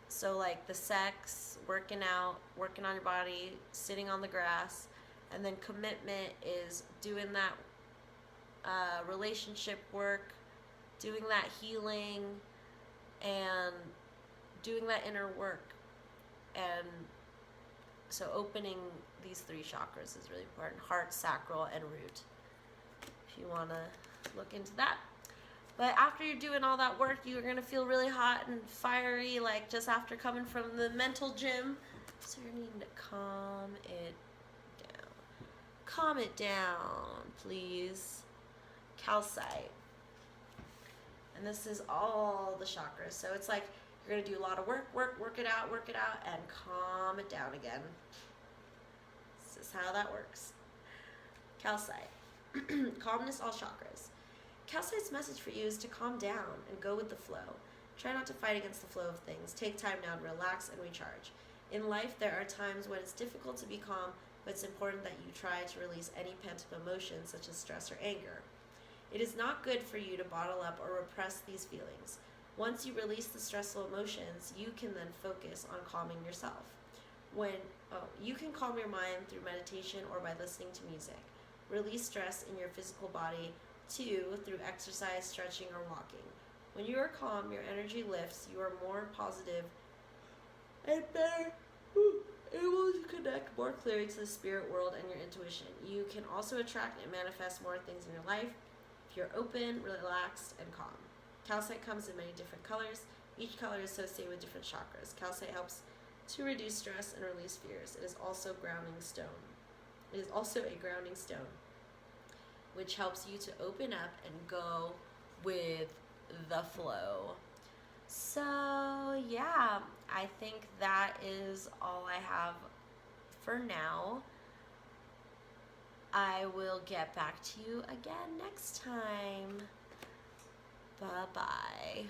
[SPEAKER 1] So like the sex, working out, working on your body, sitting on the grass. And then commitment is doing that relationship work, doing that healing, and doing that inner work. And so opening these 3 chakras is really important: heart, sacral, and root, if you want to look into that. But after you're doing all that work, you're going to feel really hot and fiery, like just after coming from the mental gym. So you're needing to calm it down. calm it down, please. Calcite. And this is all the chakras. So it's like you're going to do a lot of work it out, and calm it down again. This is how that works. Calcite. Calmness, all chakras. Calcite's message for you is to calm down and go with the flow. Try not to fight against the flow of things. Take time now to relax and recharge. In life, there are times when it's difficult to be calm, but it's important that you try to release any pent-up emotions such as stress or anger. It is not good for you to bottle up or repress these feelings. Once you release the stressful emotions, you can then focus on calming yourself. You can calm your mind through meditation or by listening to music. Release stress in your physical body too through exercise, stretching, or walking. When you are calm, your energy lifts, you are more positive and better able to connect more clearly to the spirit world and your intuition. You can also attract and manifest more things in your life if you're open, relaxed, and calm. Calcite comes in many different colors. Each color is associated with different chakras. Calcite helps to reduce stress and release fears. It is also a grounding stone, which helps you to open up and go with the flow. So yeah, I think that is all I have for now. I will get back to you again next time. Bye-bye.